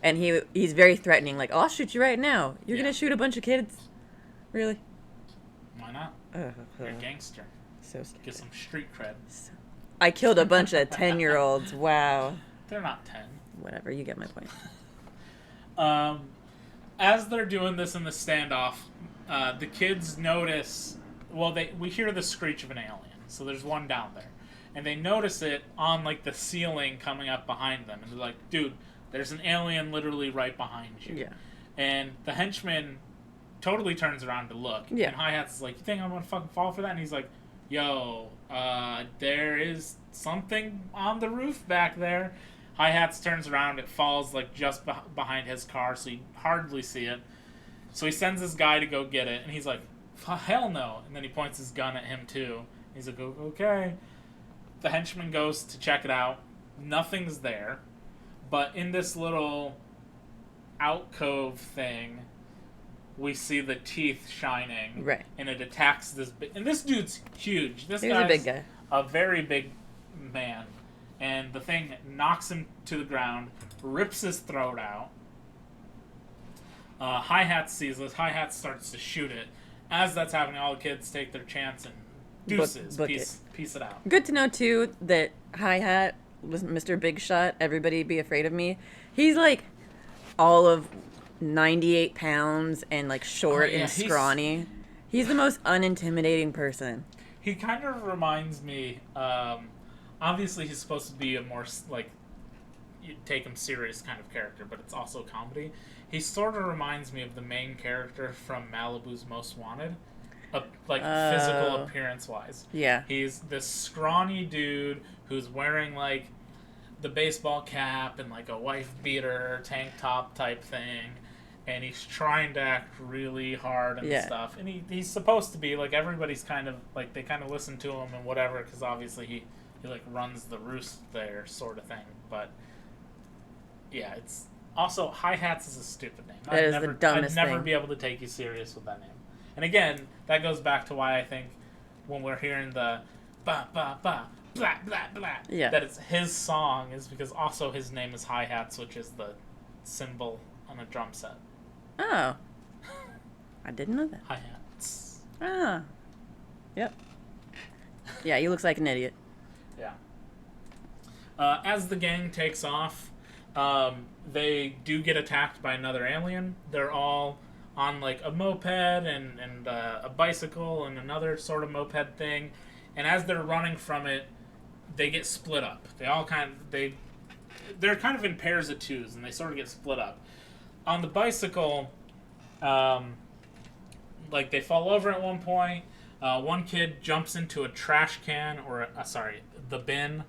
And he's very threatening, like, I'll shoot you right now. You're going to shoot a bunch of kids? Really? Why not? You're a gangster. So stupid. Get some street cred. I killed a bunch of 10-year-olds. Wow. They're not 10. Whatever, you get my point. As they're doing this in the standoff, the kids notice... Well, we hear the screech of an alien. So there's one down there. And they notice it on, like, the ceiling coming up behind them. And they're like, dude, there's an alien literally right behind you. Yeah. And the henchman totally turns around to look. Yeah. And Hi-Hats is like, you think I'm going to fucking fall for that? And he's like, yo, there is something on the roof back there. Hi-Hats turns around. It falls, like, just behind his car, so you hardly see it. So he sends this guy to go get it. And he's like, hell no. And then he points his gun at him, too. He's like, okay. The henchman goes to check it out. Nothing's there. But in this little alcove thing, we see the teeth shining. Right. And it attacks this... And this dude's huge. This He's guy's a big guy. A very big man. And the thing knocks him to the ground, rips his throat out. Hi-Hats sees this. Hi-Hats starts to shoot it. As that's happening, all the kids take their chance and deuces. Book Piece it out. Good to know, too, that Hi-Hat was Mr. Big Shot. Everybody be afraid of me. He's, like, all of 98 pounds and, like, short and scrawny. He's the most unintimidating person. He kind of reminds me... obviously, he's supposed to be a more, like, you take him serious kind of character, but it's also comedy. He sort of reminds me of the main character from Malibu's Most Wanted, physical appearance-wise. Yeah. He's this scrawny dude who's wearing, like, the baseball cap and, like, a wife-beater tank top type thing, and he's trying to act really hard and stuff. And he's supposed to be, like, everybody's kind of, like, they kind of listen to him and whatever, because obviously he like runs the roost there sort of thing. But yeah, it's also Hi-Hats is a stupid name. That is the dumbest I'd never thing. be able to take you serious with that name. And again, that goes back to why I think when we're hearing the ba ba ba blah blah blah that it's his song is because also his name is Hi-Hats, which is the cymbal on a drum set. Oh. I didn't know that. Hi-Hats. Ah. Yep. Yeah, he looks like an idiot. Yeah. As the gang takes off, they do get attacked by another alien. They're all on like a moped and a bicycle and another sort of moped thing. And as they're running from it, they get split up. They're kind of in pairs of twos, and they sort of get split up. On the bicycle, like they fall over at one point. One kid jumps into a trash can, the bin.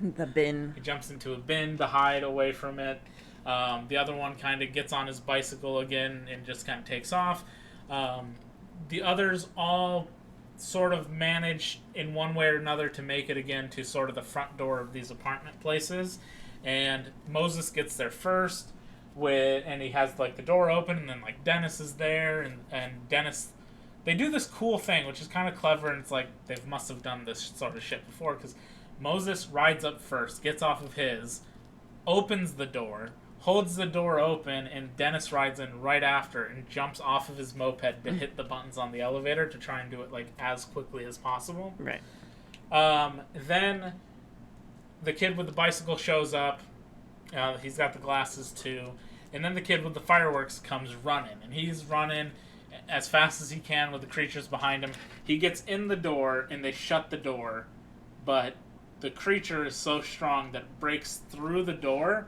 The bin. He jumps into a bin to hide away from it. The other one kind of gets on his bicycle again and just kind of takes off. The others all sort of manage in one way or another to make it again to sort of the front door of these apartment places. And Moses gets there first, and he has like the door open, and then like Dennis is there, and Dennis, they do this cool thing which is kind of clever, and it's like they must have done this sort of shit before, because Moses rides up first, gets off of his, opens the door, holds the door open, and Dennis rides in right after and jumps off of his moped to hit the buttons on the elevator to try and do it like as quickly as possible. Right. Then the kid with the bicycle shows up. He's got the glasses too. And then the kid with the fireworks comes running. And he's running as fast as he can with the creatures behind him. He gets in the door and they shut the door. But the creature is so strong that it breaks through the door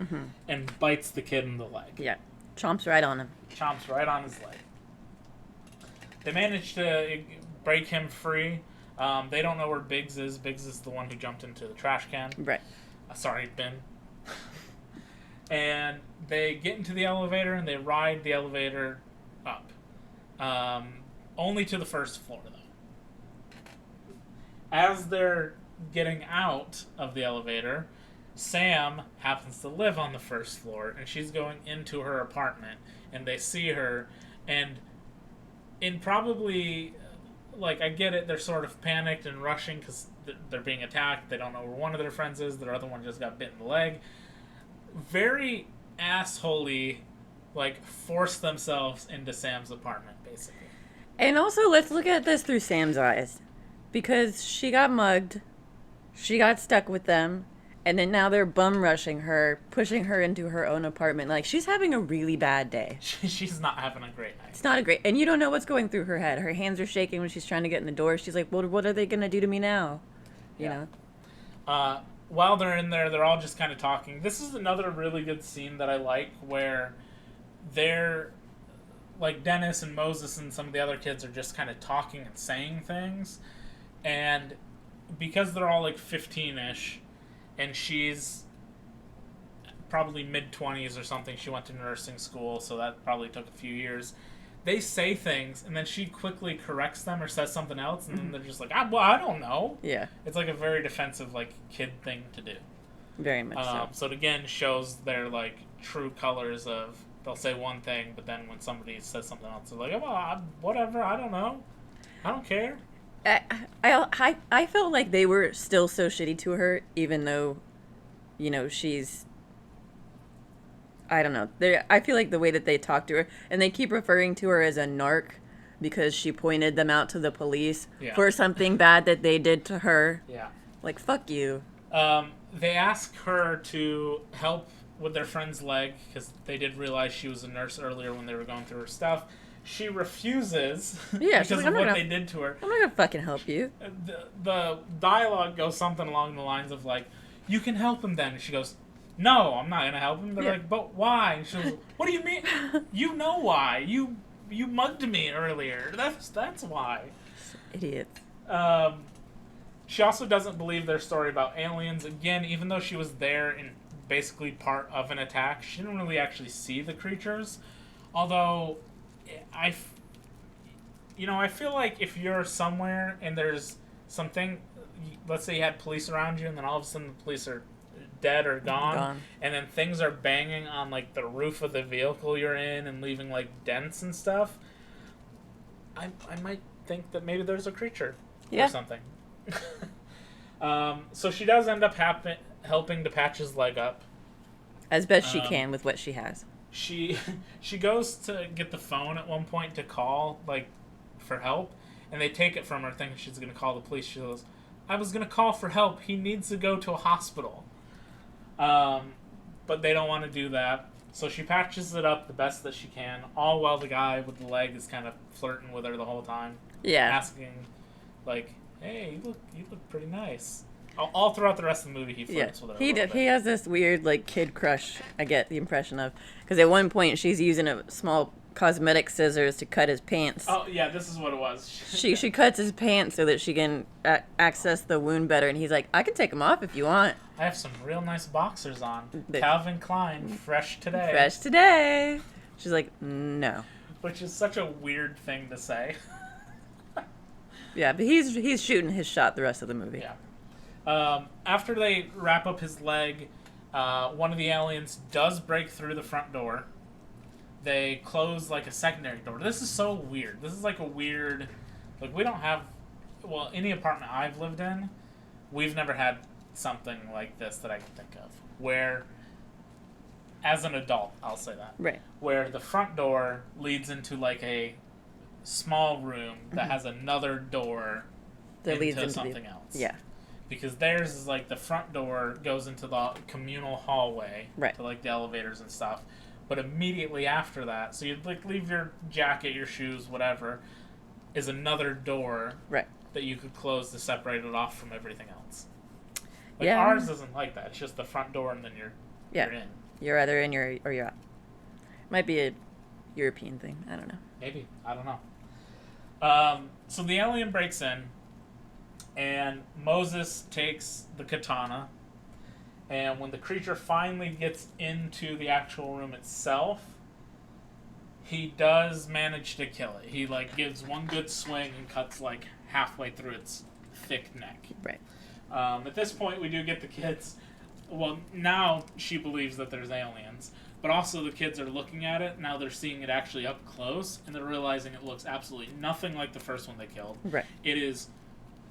and bites the kid in the leg. Yeah. Chomps right on him. Chomps right on his leg. They manage to break him free. They don't know where Biggs is. Biggs is the one who jumped into the trash can. Right. Sorry, Ben. And they get into the elevator and they ride the elevator up. Only to the first floor, though. As they're getting out of the elevator, Sam happens to live on the first floor, and she's going into her apartment, and they see her, and in probably, like, I get it, they're sort of panicked and rushing because they're being attacked. They don't know where one of their friends is. Their other one just got bit in the leg. Very assholey, like, force themselves into Sam's apartment, basically. And also, let's look at this through Sam's eyes. Because she got mugged, she got stuck with them, and then now they're bum rushing her, pushing her into her own apartment. Like, she's having a really bad day. She's not having a great night. It's not a great... And you don't know what's going through her head. Her hands are shaking when she's trying to get in the door. She's like, well, what are they going to do to me now? You know? While they're in there, they're all just kind of talking. This is another really good scene that I like, where they're, like, Dennis and Moses and some of the other kids are just kind of talking and saying things. And because they're all, like, 15-ish, and she's probably mid-20s or something, she went to nursing school, so that probably took a few years. They say things, and then she quickly corrects them or says something else, and then they're just like, I don't know. Yeah. It's like a very defensive, like, kid thing to do. Very much so. So it again shows their, like, true colors of, they'll say one thing, but then when somebody says something else, they're like, oh, whatever, I don't know. I don't care. I felt like they were still so shitty to her, even though, you know, she's... I don't know. I feel like the way that they talk to her, and they keep referring to her as a narc because she pointed them out to the police for something bad that they did to her. Yeah. Like, fuck you. They ask her to help with their friend's leg because they did realize she was a nurse earlier when they were going through her stuff. She refuses because of what they did to her. I'm not gonna fucking help you. The dialogue goes something along the lines of, like, you can help him then. And she goes, no, I'm not gonna help him. They're like, but why? And she goes, what do you mean? You know why? You mugged me earlier. That's why. Idiot. She also doesn't believe their story about aliens. Again, even though she was there and basically part of an attack, she didn't really actually see the creatures. Although, I feel like if you're somewhere and there's something, let's say you had police around you, and then all of a sudden the police are dead or gone, and then things are banging on, like, the roof of the vehicle you're in and leaving, like, dents and stuff, I might think that maybe there's a creature or something. So she does end up helping to patch his leg up as best she can with what she has. She goes to get the phone at one point to call, like, for help, and they take it from her thinking she's going to call the police. She goes, I was going to call for help. He needs to go to a hospital. But they don't want to do that. So she patches it up the best that she can, all while the guy with the leg is kind of flirting with her the whole time. Yeah. Asking, like, hey, you look pretty nice. All throughout the rest of the movie, he flirts with her. He has this weird, like, kid crush, I get the impression of. Because at one point, she's using a small cosmetic scissors to cut his pants. Oh yeah, this is what it was. She cuts his pants so that she can access the wound better, and he's like, I can take them off if you want. I have some real nice boxers on. The- Calvin Klein, fresh today. Fresh today. She's like, no. Which is such a weird thing to say. Yeah, but he's shooting his shot the rest of the movie. Yeah. After they wrap up his leg, one of the aliens does break through the front door. They close like a secondary door. This is so weird. This is like a weird, like we don't have, well, any apartment I've lived in, we've never had something like this that I can think of. Where, as an adult, I'll say that. Right. Where the front door leads into like a small room that has another door That leads into something else. Yeah. Because theirs is like the front door goes into the communal hallway Right. to like the elevators and stuff. But immediately after that, so you'd like leave your jacket, your shoes, whatever, is another door Right. that you could close to separate it off from everything else. Like Yeah. ours isn't like that. It's just the front door and then you're in. You're either in or you're out. Might be a European thing. I don't know. Maybe. I don't know. So the alien breaks in, and Moses takes the katana, and when the creature finally gets into the actual room itself, he does manage to kill it. He like gives one good swing and cuts like halfway through its thick neck. Right. At this point, we do get the kids. Well, now she believes that there's aliens, but also the kids are looking at it. Now they're seeing it actually up close, and they're realizing it looks absolutely nothing like the first one they killed. Right. It is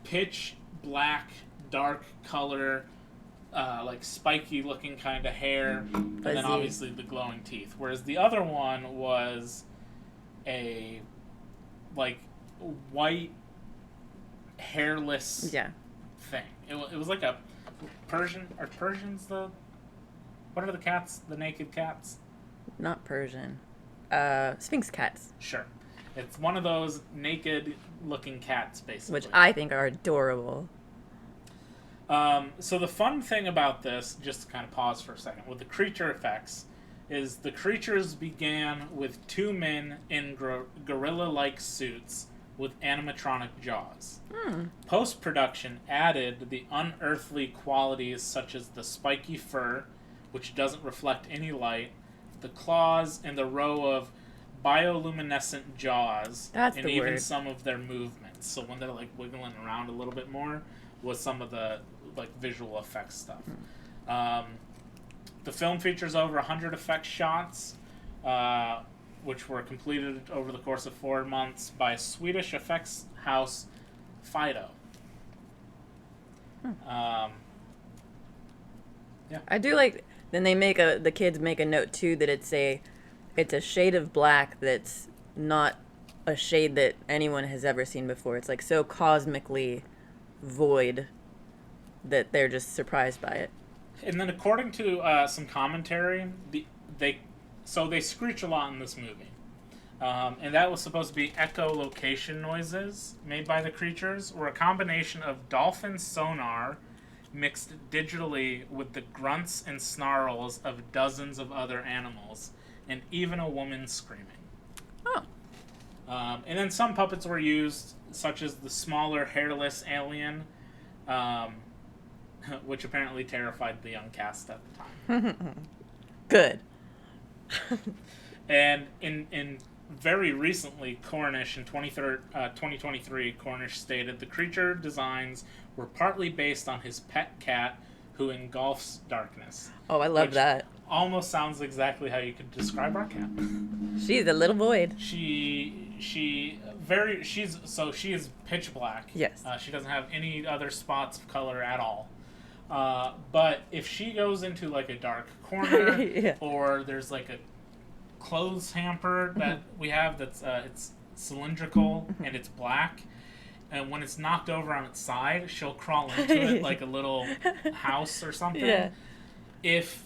pitch black, dark color, like spiky looking kind of hair, and then Fuzzy. obviously the glowing teeth. Whereas the other one was a like white, hairless Yeah. thing. It was like a Persian. Are Persians the... What are the cats? The naked cats? Not Persian. Sphinx cats, Sure. It's one of those naked-looking cats, basically. which I think are adorable. So the fun thing about this, just to kind of pause for a second, with the creature effects, is the creatures began with two men in gorilla-like suits with animatronic jaws. Post-production added the unearthly qualities such as the spiky fur, which doesn't reflect any light, the claws, and the row of bioluminescent jaws, That's and the even word. some of their movements. So when they're like wiggling around a little bit more, was some of the like visual effects stuff. The film features over 100 effects shots, which were completed over the course of 4 months by Swedish effects house Fido. I do like. Then the kids make a note too that it's a shade of black that's not a shade that anyone has ever seen before. It's like so cosmically void that they're just surprised by it. And then, according to some commentary, they screech a lot in this movie, and that was supposed to be echolocation noises made by the creatures, or a combination of dolphin sonar mixed digitally with the grunts and snarls of dozens of other animals, and even a woman screaming. Oh. And then some puppets were used, such as the smaller hairless alien, which apparently terrified the young cast at the time. Good. And in very recently, Cornish, in 2023, Cornish stated the creature designs were partly based on his pet cat who engulfs darkness. Oh, I love Which that. Almost sounds exactly how you could describe our cat. She's a little void. She is pitch black. Yes. She doesn't have any other spots of color at all. But if she goes into like a dark corner, Yeah. or there's like a clothes hamper that we have that's it's cylindrical and it's black, and when it's knocked over on its side, she'll crawl into it like a little house or something. Yeah. If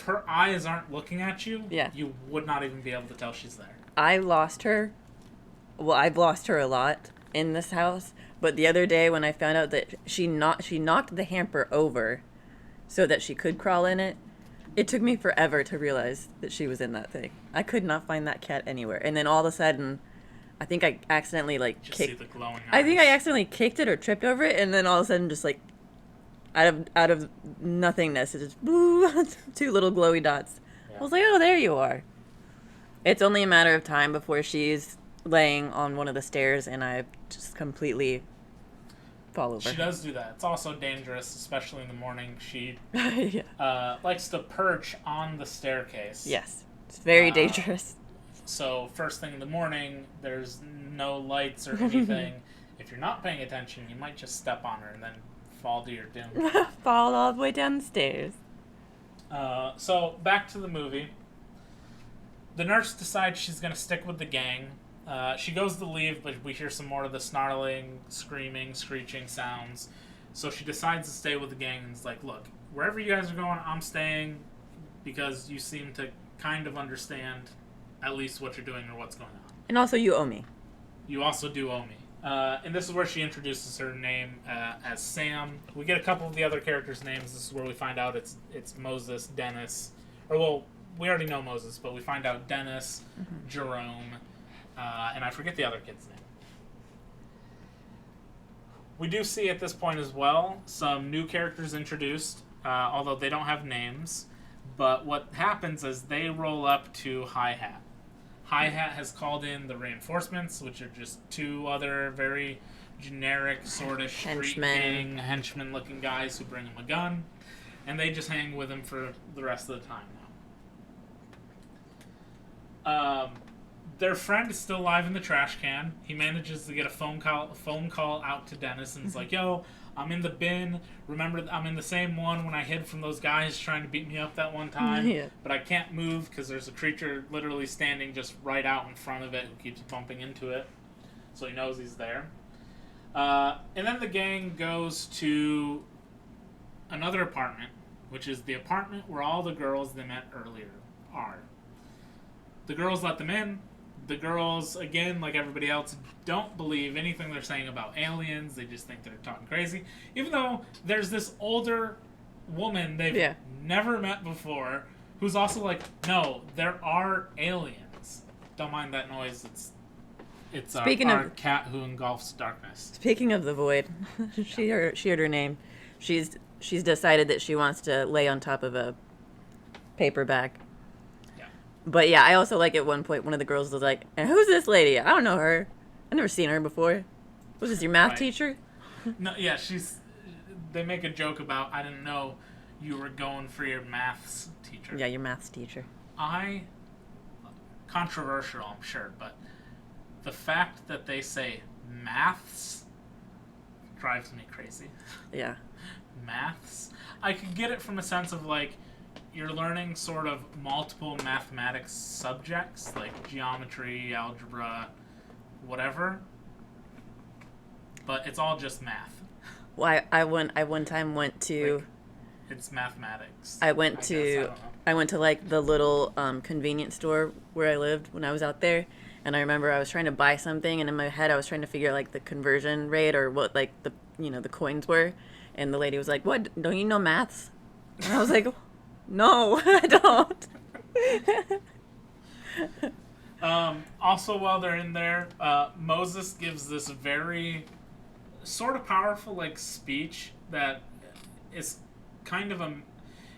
her eyes aren't looking at you, Yeah. you would not even be able to tell she's there. I lost her. Well, I've lost her a lot in this house. But the other day when I found out that she knocked the hamper over so that she could crawl in it, It took me forever to realize that she was in that thing. I could not find that cat anywhere. And then all of a sudden, I think I accidentally Just see kicked. the glowing eyes. I think I accidentally kicked it or tripped over it, and then all of a sudden, just out of nothingness, it just boo, 2 little glowy dots. Yeah. I was like, oh, there you are. It's only a matter of time before she's laying on one of the stairs, and I just completely fall over. She does do that. It's also dangerous, especially in the morning. She Yeah. likes to perch on the staircase. Yes, it's very dangerous. So first thing in the morning, there's no lights or anything. If you're not paying attention, you might just step on her and then fall to your doom. Fall all the way down the stairs. So back to the movie. The nurse decides she's going to stick with the gang. She goes to leave, but we hear some more of the snarling, screaming, screeching sounds. So she decides to stay with the gang and is like, look, wherever you guys are going, I'm staying because you seem to kind of understand at least what you're doing or what's going on. And also, you owe me. You also do owe me. And this is where she introduces her name as Sam. We get a couple of the other characters' names. This is where we find out it's Moses, Dennis. Or, well, we already know Moses, but we find out Dennis, Jerome, and I forget the other kid's name. We do see at this point as well some new characters introduced, although they don't have names. But what happens is they roll up to Hi-Hat. Hi-Hat has called in the reinforcements, which are just 2 other very generic sort of street gang henchman-looking guys who bring him a gun, and they just hang with him for the rest of the time now. Their friend is still alive in the trash can. He manages to get a phone call out to Dennis, and is like, "Yo, I'm in the bin. Remember, I'm in the same one when I hid from those guys trying to beat me up that one time. Yeah. But I can't move because there's a creature literally standing just right out in front of it who keeps bumping into it. So he knows he's there." And then the gang goes to another apartment, which is the apartment where all the girls they met earlier are. The girls let them in. The girls, again, like everybody else, don't believe anything they're saying about aliens. They just think they're talking crazy. Even though there's this older woman they've never met before who's also like, no, there are aliens. Don't mind that noise. It's our cat who engulfs darkness. Speaking of the void, she heard her name. She's decided that she wants to lay on top of a paperback. But yeah, I also like at one point one of the girls was like, "And who's this lady? I don't know her. I've never seen her before. Was this your math teacher?" No, yeah, they make a joke about, "I didn't know you were going for your maths teacher." Yeah, your maths teacher. Controversial, I'm sure, but the fact that they say maths drives me crazy. Yeah. Maths? I could get it from a sense of like, you're learning sort of multiple mathematics subjects, like geometry, algebra, whatever. But it's all just math. Well, I one time went to... Like, it's mathematics. I went to like the little convenience store where I lived when I was out there. And I remember I was trying to buy something, and in my head I was trying to figure like the conversion rate or what like the the coins were. And the lady was like, "What? Don't you know maths?" And I was like, "No, I don't." Also, while they're in there, Moses gives this very sort of powerful like speech that is kind of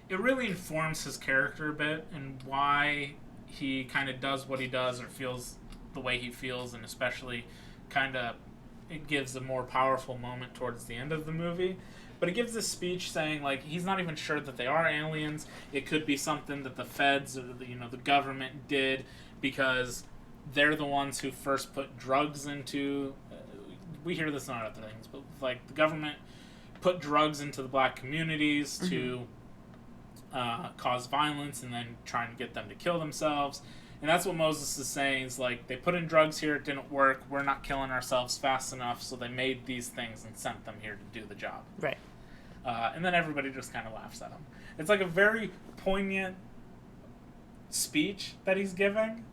it really informs his character a bit and why he kind of does what he does or feels the way he feels, and especially kind of it gives a more powerful moment towards the end of the movie. But he gives this speech saying, like, he's not even sure that they are aliens. It could be something that the feds or the government did because they're the ones who first put drugs into. We hear this in other things, but like the government put drugs into the black communities to cause violence and then try and get them to kill themselves. And that's what Moses is saying. Is like, they put in drugs here, it didn't work. We're not killing ourselves fast enough, so they made these things and sent them here to do the job. Right. And then everybody just kind of laughs at him. It's like a very poignant speech that he's giving,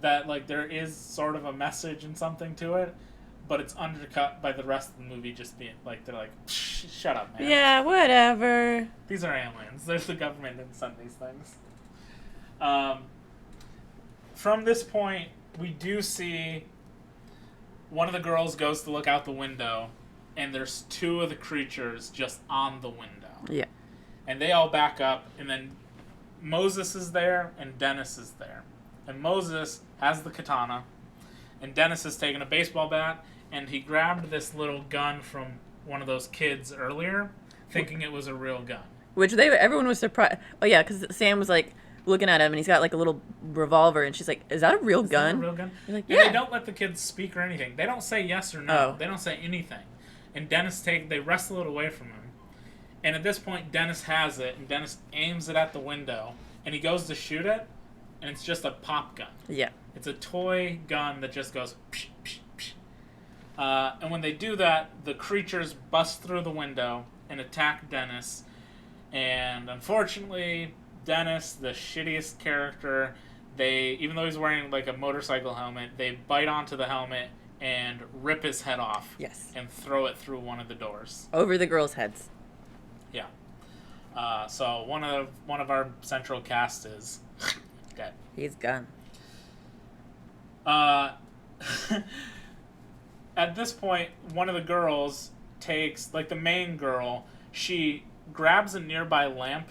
that like there is sort of a message and something to it, but it's undercut by the rest of the movie just being like, they're like, shut up, man. Yeah, whatever. These are aliens. There's the government didn't send these things. From this point, we do see one of the girls goes to look out the window, and there's two of the creatures just on the window. Yeah. And they all back up, and then Moses is there, and Dennis is there. And Moses has the katana, and Dennis is taking a baseball bat, and he grabbed this little gun from one of those kids earlier, thinking it was a real gun. Which everyone was surprised. Oh yeah, because Sam was like looking at him, and he's got like a little revolver, and she's like, "Is that a real gun?" Is that a real gun? You're like, Yeah, yeah. they don't let the kids speak or anything. They don't say yes or no. Oh. They don't say anything. And Dennis they wrestle it away from him. And at this point, Dennis has it, and Dennis aims it at the window, and he goes to shoot it, and it's just a pop gun. Yeah. It's a toy gun that just goes psh, psh, psh. And when they do that, the creatures bust through the window and attack Dennis. And unfortunately, Dennis, the shittiest character, even though he's wearing like a motorcycle helmet, they bite onto the helmet and rip his head off. Yes. And throw it through one of the doors. Over the girls' heads. Yeah. So one of our central cast is dead. He's gone. At this point, one of the girls takes, like the main girl, she grabs a nearby lamp,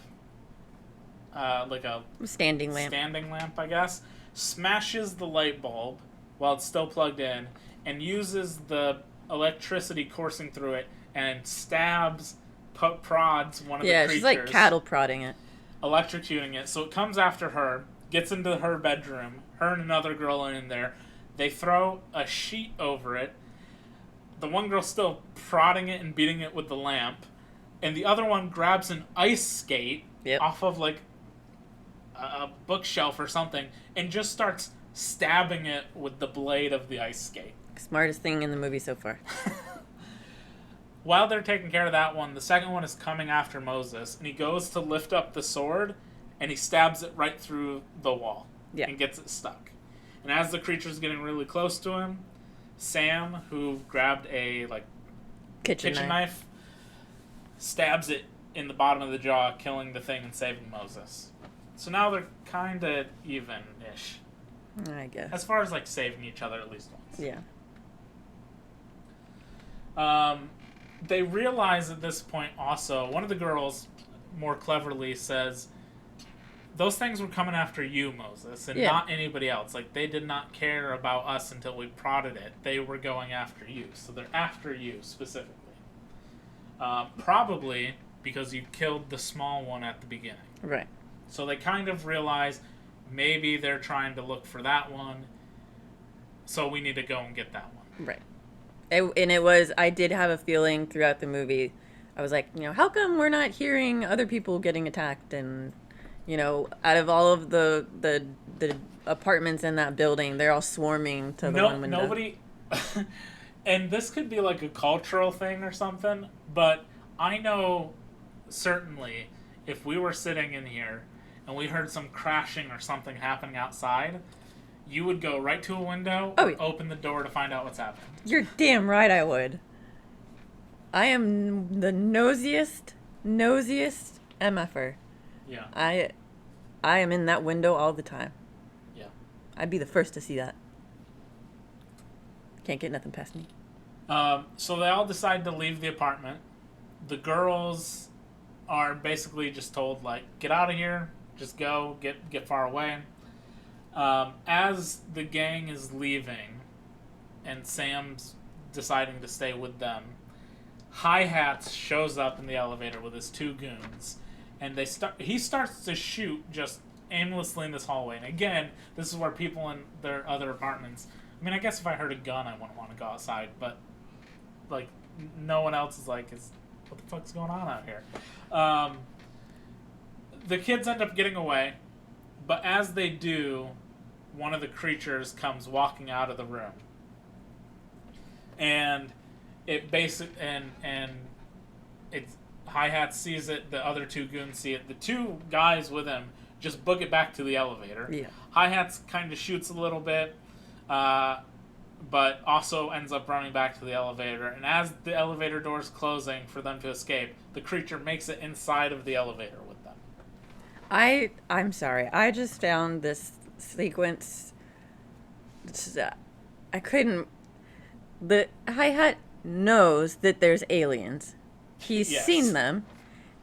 like a Standing lamp. I guess, smashes the light bulb while it's still plugged in, and uses the electricity coursing through it and stabs, prods one of the creatures. Yeah, she's like cattle prodding it. Electrocuting it. So it comes after her, gets into her bedroom, her and another girl are in there. They throw a sheet over it. The one girl's still prodding it and beating it with the lamp. And the other one grabs an ice skate off of like a bookshelf or something and just starts stabbing it with the blade of the ice skate. Smartest thing in the movie so far. While they're taking care of that one, the second one is coming after Moses, and he goes to lift up the sword, and he stabs it right through the wall and gets it stuck. And as the creature's getting really close to him, Sam, who grabbed a kitchen knife, stabs it in the bottom of the jaw, killing the thing and saving Moses. So now they're kind of even-ish. I guess. As far as like saving each other at least once. Yeah. They realize at this point also, one of the girls more cleverly says, those things were coming after you, Moses, and not anybody else. Like, they did not care about us until we prodded it. They were going after you. So they're after you, specifically. Probably because you killed the small one at the beginning. Right. So they kind of realize maybe they're trying to look for that one, so we need to go and get that one. Right. I did have a feeling throughout the movie, I was like, how come we're not hearing other people getting attacked? And, out of all of the apartments in that building, they're all swarming to the one window. Nobody, and this could be like a cultural thing or something, but I know certainly if we were sitting in here and we heard some crashing or something happening outside, you would go right to a window, open the door to find out what's happening. You're damn right I would. I am the nosiest MFer. Yeah. I am in that window all the time. Yeah. I'd be the first to see that. Can't get nothing past me. So they all decide to leave the apartment. The girls are basically just told, get out of here, just go, get far away. As the gang is leaving and Sam's deciding to stay with them, Hi-Hats shows up in the elevator with his two goons, and he starts to shoot just aimlessly in this hallway. And again, this is where people in their other apartments, I mean, I guess if I heard a gun, I wouldn't want to go outside, but no one else is what the fuck's going on out here? The kids end up getting away, but as they do, one of the creatures comes walking out of the room. And it it's Hi-Hat sees it, the other two goons see it. The two guys with him just book it back to the elevator. Yeah. Hi-Hats kind of shoots a little bit. but also ends up running back to the elevator. And as the elevator door's closing for them to escape, the creature makes it inside of the elevator with them. I'm sorry. I just found this sequence. I couldn't. The Hi-Hat knows that there's aliens. He's Yes. seen them,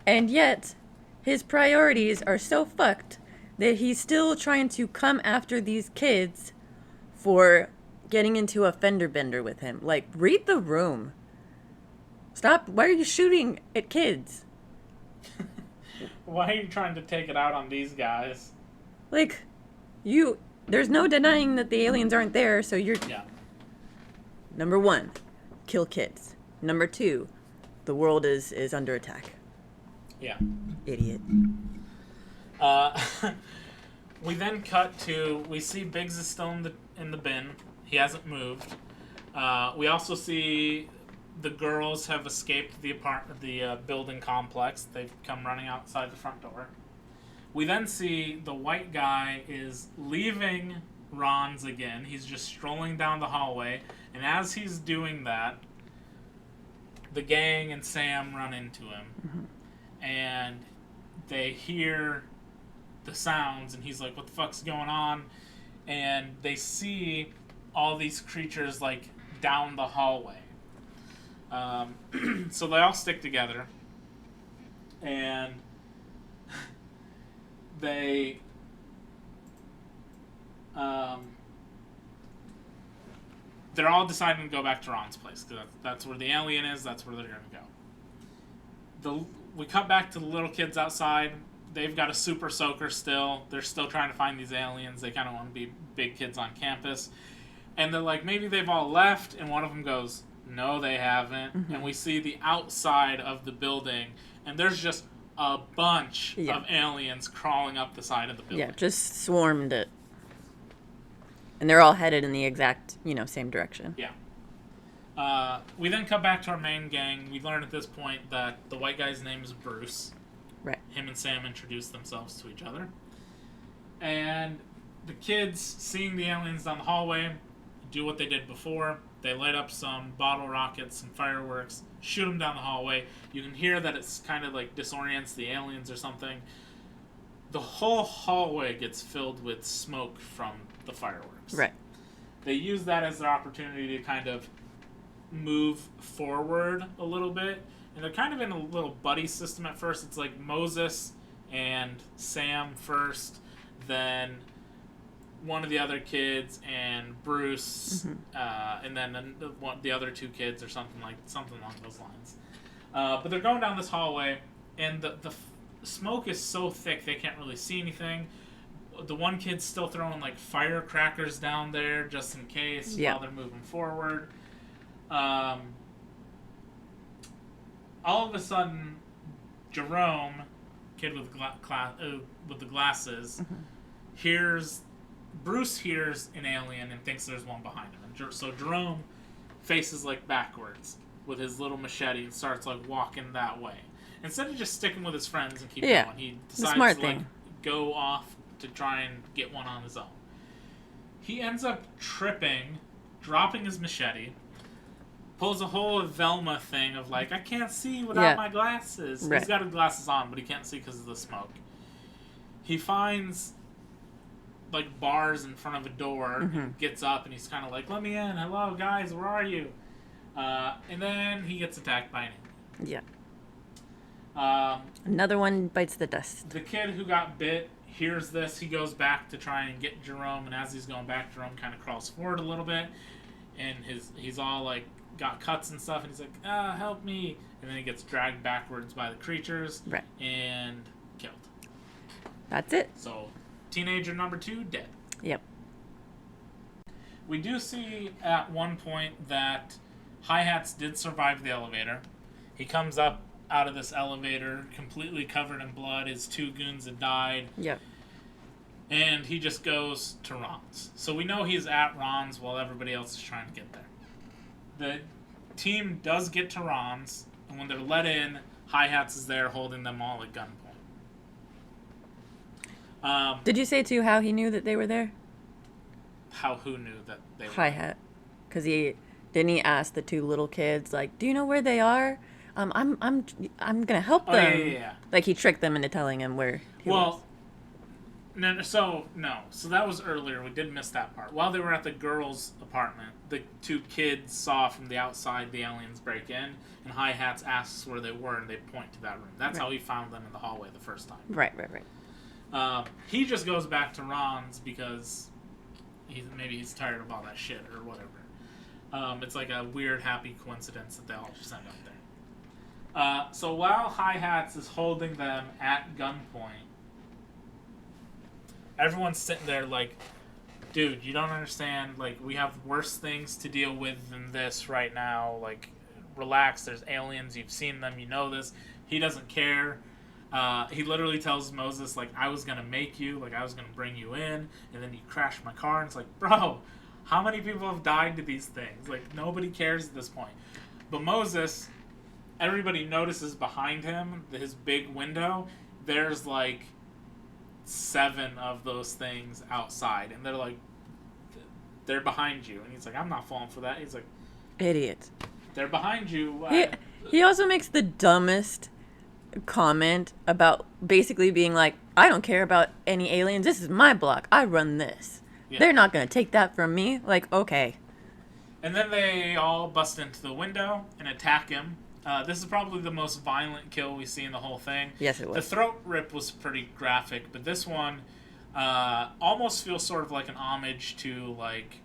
and yet his priorities are so fucked that he's still trying to come after these kids for getting into a fender bender with him. Like, read the room. Stop. Why are you shooting at kids? Why are you trying to take it out on these guys? Like, there's no denying that the aliens aren't there, so you're. Yeah. Number 1, kill kids. Number 2, the world is under attack. Yeah. Idiot. We then cut to, we see Biggs is still in the bin. He hasn't moved. We also see the girls have escaped the building complex. They've come running outside the front door. We then see the white guy is leaving Ron's again. He's just strolling down the hallway, and as he's doing that, the gang and Sam run into him, and they hear the sounds, and he's like, what the fuck's going on? And they see all these creatures like down the hallway. So they all stick together, and they they're all deciding to go back to Ron's place, because that's where the alien is. That's where they're going to go. We cut back to the little kids outside. They've got a super soaker still. They're still trying to find these aliens. They kind of want to be big kids on campus. And they're like, maybe they've all left. And one of them goes, no, they haven't. Mm-hmm. And we see the outside of the building, and there's just a bunch of aliens crawling up the side of the building. Yeah, just swarmed it. And they're all headed in the exact, same direction. Yeah. We then cut back to our main gang. We learn at this point that the white guy's name is Bruce. Right. Him and Sam introduce themselves to each other. And the kids, seeing the aliens down the hallway, do what they did before. They light up some bottle rockets, some fireworks, shoot them down the hallway. You can hear that it's kind of like disorients the aliens or something. The whole hallway gets filled with smoke from the fireworks. Right. They use that as their opportunity to kind of move forward a little bit. And they're kind of in a little buddy system at first. It's like Moses and Sam first, then one of the other kids and Bruce, and then the other two kids or something along those lines. But they're going down this hallway, and the smoke is so thick they can't really see anything. The one kid's still throwing like firecrackers down there just in case while they're moving forward. All of a sudden, Jerome, kid with the glasses, Bruce hears an alien and thinks there's one behind him. And so Jerome faces like backwards with his little machete and starts like walking that way. Instead of just sticking with his friends and keep going, he decides to like go off to try and get one on his own. He ends up tripping, dropping his machete, pulls a whole Velma thing of like, I can't see without my glasses. Right. He's got his glasses on, but he can't see because of the smoke. He finds like bars in front of a door and gets up, and he's kind of like, let me in, hello guys, where are you? And then he gets attacked by an alien. Another one bites the dust. The kid who got bit hears this. He goes back to try and get Jerome, and as he's going back, Jerome kind of crawls forward a little bit, and he's all like got cuts and stuff, and he's like, help me, and then he gets dragged backwards by the creatures and killed. That's it. So teenager number 2 dead. Yep. We do see at one point that Hi-Hats did survive the elevator. He comes up out of this elevator completely covered in blood. His 2 goons had died. Yep. And he just goes to Ron's. So we know he's at Ron's while everybody else is trying to get there. The team does get to Ron's, and when they're let in, Hi-Hats is there holding them all at gunpoint. Did you say too how he knew that they were there? How who knew that they were Hi-Hat. because he ask the two little kids, like, do you know where they are? I'm gonna help them. Yeah. Like, he tricked them into telling him where he was. So that was earlier. We did miss that part. While they were at the girls' apartment, the two kids saw from the outside the aliens break in, and Hi-Hats asks where they were, and they point to that room. That's how he found them in the hallway the first time. Right. He just goes back to Ron's because maybe he's tired of all that shit or whatever. It's like a weird, happy coincidence that they all just end up there. So while Hi-Hats is holding them at gunpoint, everyone's sitting there like, dude, you don't understand. Like, we have worse things to deal with than this right now. Like, relax. There's aliens. You've seen them. You know this. He doesn't care. He literally tells Moses, like, I was going to make you. Like, I was going to bring you in. And then you crashed my car. And it's like, bro, how many people have died to these things? Like, nobody cares at this point. But Moses, everybody notices behind him, his big window, there's, like, 7 of those things outside, and they're like, they're behind you, and he's like, I'm not falling for that. He's like, Idiot. They're behind you. He also makes the dumbest comment about basically being like, I don't care about any aliens. This is my block. I run this. Yeah. They're not gonna take that from me. Like, okay. And then they all bust into the window and attack him. This is probably the most violent kill we see in the whole thing. Yes, it was. The throat rip was pretty graphic, but this one almost feels sort of like an homage to, like,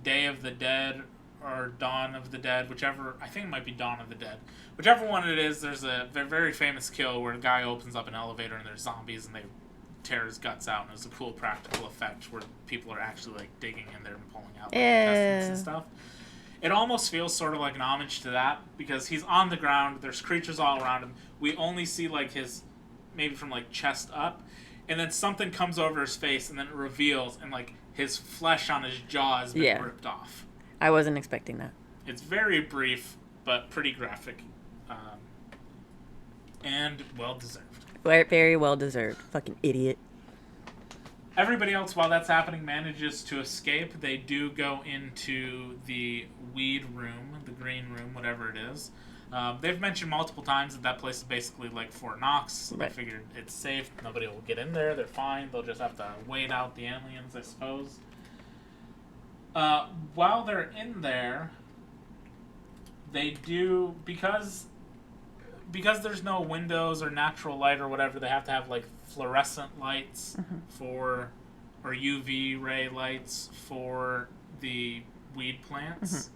Day of the Dead or Dawn of the Dead, whichever. I think it might be Dawn of the Dead. Whichever one it is, there's a very famous kill where a guy opens up an elevator and there's zombies and they tear his guts out, and it's a cool practical effect where people are actually, like, digging in there and pulling out, like, intestines and stuff. It almost feels sort of like an homage to that, because he's on the ground, there's creatures all around him. We only see, like, his, maybe from, like, chest up, and then something comes over his face, and then it reveals, and, like, his flesh on his jaw has been ripped off. I wasn't expecting that. It's very brief, but pretty graphic. And well-deserved. Very well-deserved. Fucking idiot. Everybody else, while that's happening, manages to escape. They do go into the weed room, the green room, whatever it is. They've mentioned multiple times that place is basically like Fort Knox. So They figured it's safe. Nobody will get in there. They're fine. They'll just have to wait out the aliens, I suppose. While they're in there, they do, because there's no windows or natural light or whatever, they have to have, like, fluorescent lights or UV ray lights for the weed plants.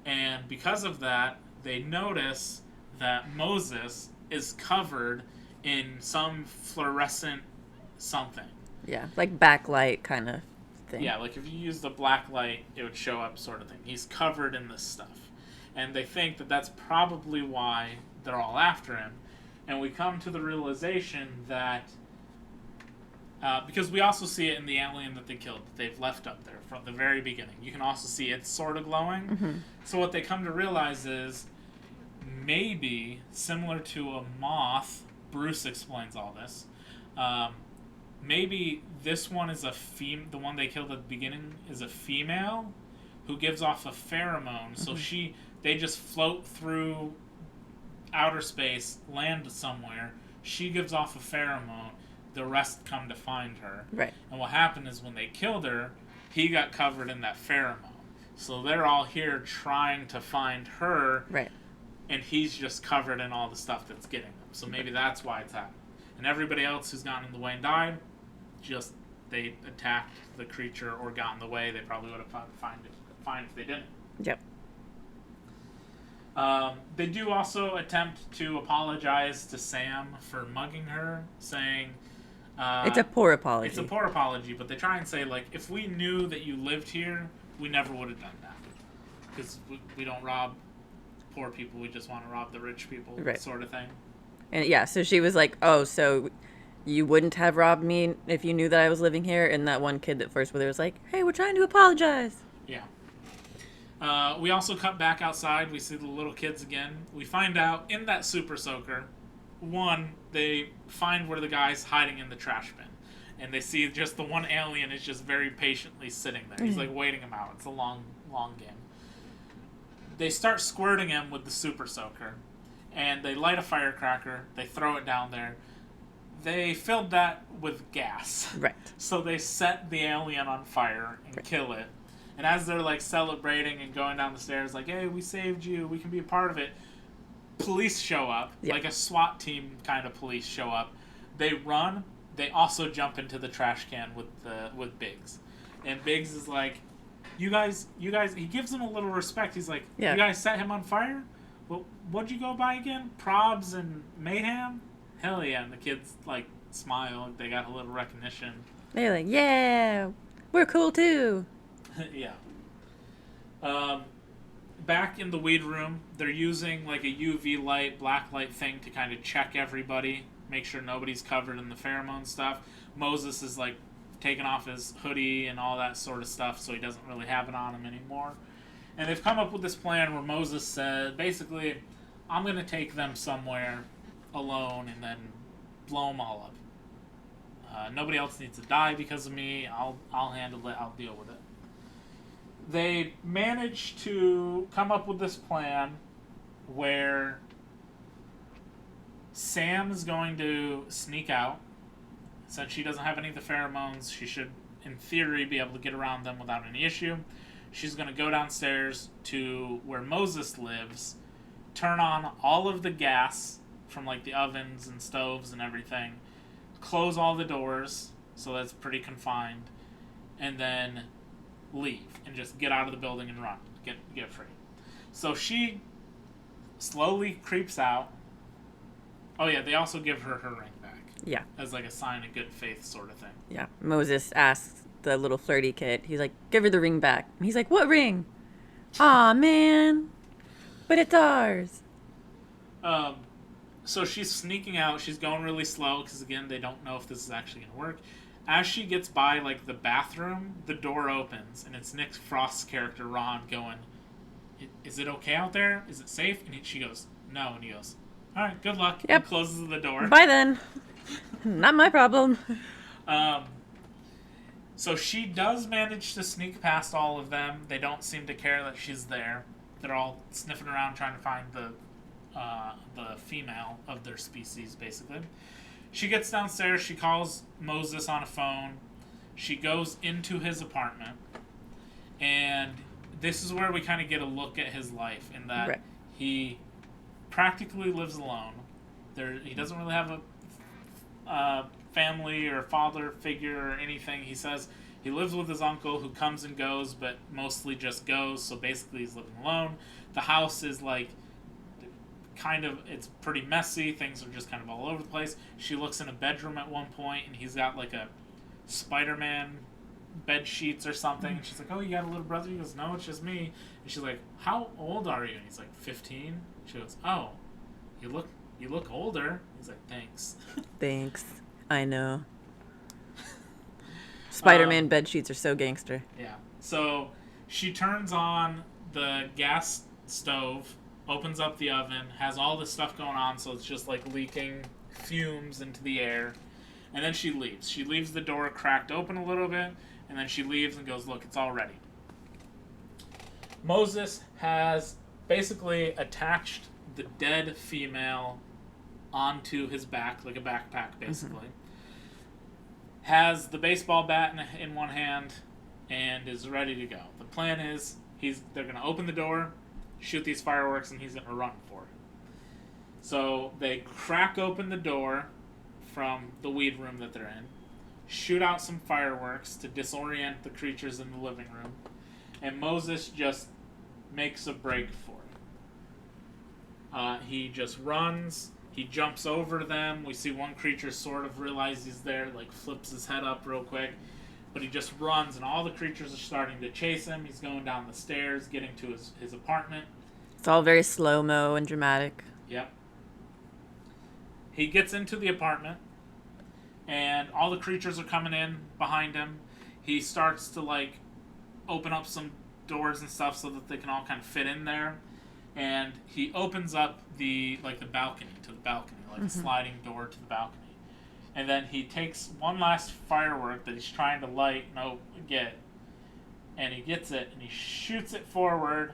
And because of that, they notice that Moses is covered in some fluorescent something. Yeah, like backlight kind of thing. Yeah, like if you use the black light, it would show up, sort of thing. He's covered in this stuff. And they think that that's probably why they're all after him. And we come to the realization that, because we also see it in the alien that they killed, that they've left up there from the very beginning. You can also see it's sort of glowing. So what they come to realize is, maybe, similar to a moth, Bruce explains all this, maybe this one is the one they killed at the beginning is a female who gives off a pheromone. So they just float through outer space, land somewhere. She gives off a pheromone. The rest come to find her. Right. And what happened is when they killed her, he got covered in that pheromone. So they're all here trying to find her. Right. And he's just covered in all the stuff that's getting them. So maybe that's why it's happening. And everybody else who's gotten in the way and died, just they attacked the creature or got in the way. They probably would have fine if they didn't. Yep. They do also attempt to apologize to Sam for mugging her, saying... it's a poor apology. It's a poor apology, but they try and say, like, if we knew that you lived here, we never would have done that. Because we don't rob poor people, we just want to rob the rich people, sort of thing. And yeah, so she was like, oh, so you wouldn't have robbed me if you knew that I was living here? And that one kid that first with her was like, hey, we're trying to apologize. Yeah. We also cut back outside. We see the little kids again. We find out in that Super Soaker, one, they find where the guy's hiding in the trash bin. and they see just the one alien is just very patiently sitting there. He's like waiting him out. It's a long game. They start squirting him with the super soaker, and they light a firecracker. They throw it down there. They filled that with gas. Right. So they set the alien on fire and kill it. And as they're like celebrating and going down the stairs, like, hey, we saved you, we can be a part of it, police show up, like a SWAT team kind of police show up. They run. They also jump into the trash can with Biggs. And Biggs is like, you guys, he gives them a little respect. He's like, you guys set him on fire? Well, what'd you go by again? Probs and Mayhem? Hell yeah. And the kids like smile. They got a little recognition. They're like, yeah, we're cool too. Yeah. Back in the weed room, they're using like a UV light, black light thing to kind of check everybody, make sure nobody's covered in the pheromone stuff. Moses is like taking off his hoodie and all that sort of stuff, so he doesn't really have it on him anymore. And they've come up with this plan where Moses said, basically, I'm going to take them somewhere alone and then blow them all up. Nobody else needs to die because of me. I'll handle it. I'll deal with it. They managed to come up with this plan where Sam is going to sneak out. Since she doesn't have any of the pheromones, she should, in theory, be able to get around them without any issue. She's going to go downstairs to where Moses lives, turn on all of the gas from like the ovens and stoves and everything, close all the doors, so that's pretty confined, and then leave and just get out of the building and run, get free. So she slowly creeps out. Oh yeah, they also give her ring back. Yeah. As like a sign of good faith sort of thing. Yeah. Moses asks the little flirty kid, he's like, give her the ring back. And he's like, what ring? Aw, man. But it's ours. So she's sneaking out. She's going really slow because, again, they don't know if this is actually going to work. As she gets by, like, the bathroom, the door opens, and it's Nick Frost's character, Ron, going, is it okay out there? Is it safe? And she goes, no. And he goes, all right, good luck. Yep. And closes the door. Bye then. Not my problem. So she does manage to sneak past all of them. They don't seem to care that she's there. They're all sniffing around trying to find the female of their species, basically. She gets downstairs. She calls Moses on a phone. She goes into his apartment. And this is where we kind of get a look at his life, in that he practically lives alone. He doesn't really have a family or father figure or anything. He says he lives with his uncle, who comes and goes, but mostly just goes, so basically he's living alone. The house is like it's pretty messy. Things are just kind of all over the place. She looks in a bedroom at one point, and he's got like a Spider-Man bed sheets or something. And she's like, oh, you got a little brother? He goes, no, it's just me. And she's like, how old are you? And he's like, 15. She goes, oh, you look older. He's like, thanks. Thanks. I know. Spider-Man bed sheets are so gangster. Yeah. So she turns on the gas stove, opens up the oven, has all this stuff going on, so it's just like leaking fumes into the air. And then she leaves. She leaves the door cracked open a little bit, and then she leaves and goes, look, it's all ready. Moses has basically attached the dead female onto his back, like a backpack, basically. Mm-hmm. Has the baseball bat in one hand and is ready to go. The plan is they're going to open the door, shoot these fireworks, and he's going to run for it. So they crack open the door from the weed room that they're in, shoot out some fireworks to disorient the creatures in the living room, and Moses just makes a break for it. He just runs. He jumps over them. We see one creature sort of realize he's there, like flips his head up real quick. But he just runs, and all the creatures are starting to chase him. He's going down the stairs, getting to his apartment. It's all very slow-mo and dramatic. Yep. He gets into the apartment, and all the creatures are coming in behind him. He starts to, like, open up some doors and stuff so that they can all kind of fit in there. And he opens up the balcony, like a sliding door to the balcony. And then he takes one last firework that he's trying to light, and he gets it, and he shoots it forward,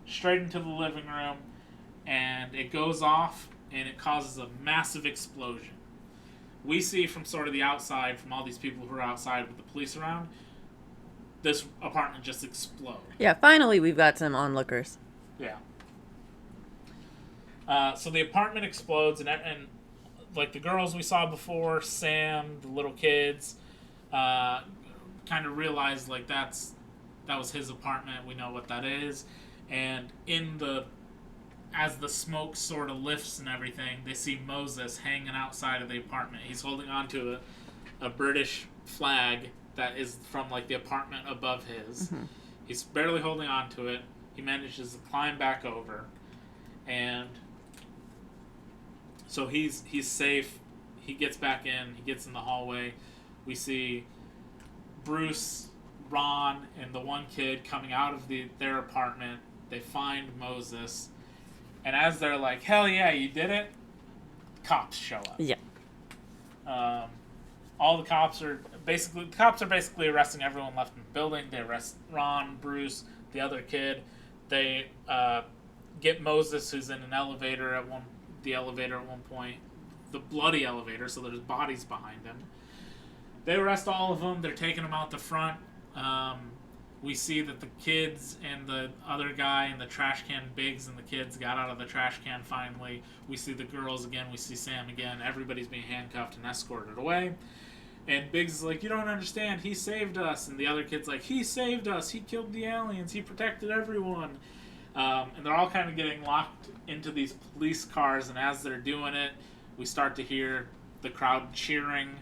straight into the living room, and it goes off, and it causes a massive explosion. We see from sort of the outside, from all these people who are outside with the police around, this apartment just explode. Yeah, finally we've got some onlookers. Yeah. So the apartment explodes, and like the girls we saw before, Sam, the little kids, kind of realize like that was his apartment. We know what that is, and as the smoke sort of lifts and everything, they see Moses hanging outside of the apartment. He's holding on to a British flag that is from like the apartment above his. Mm-hmm. He's barely holding on to it. He manages to climb back over, and so he's safe. He gets back in. He gets in the hallway. We see Bruce, Ron, and the one kid coming out of their apartment. They find Moses. And as they're like, hell yeah, you did it, cops show up. Yeah. All the cops are basically arresting everyone left in the building. They arrest Ron, Bruce, the other kid. They get Moses, who's in an elevator at one point, the bloody elevator, so there's bodies behind him. They arrest all of them. They're taking them out the front. We see that the kids and the other guy and the trash can, Biggs and the kids, got out of the trash can finally. We see the girls again. We see Sam again. Everybody's being handcuffed and escorted away. And Biggs is like, you don't understand. He saved us. And the other kid's like, he saved us. He killed the aliens. He protected everyone. And they're all kind of getting locked into these police cars. And as they're doing it, we start to hear the crowd cheering,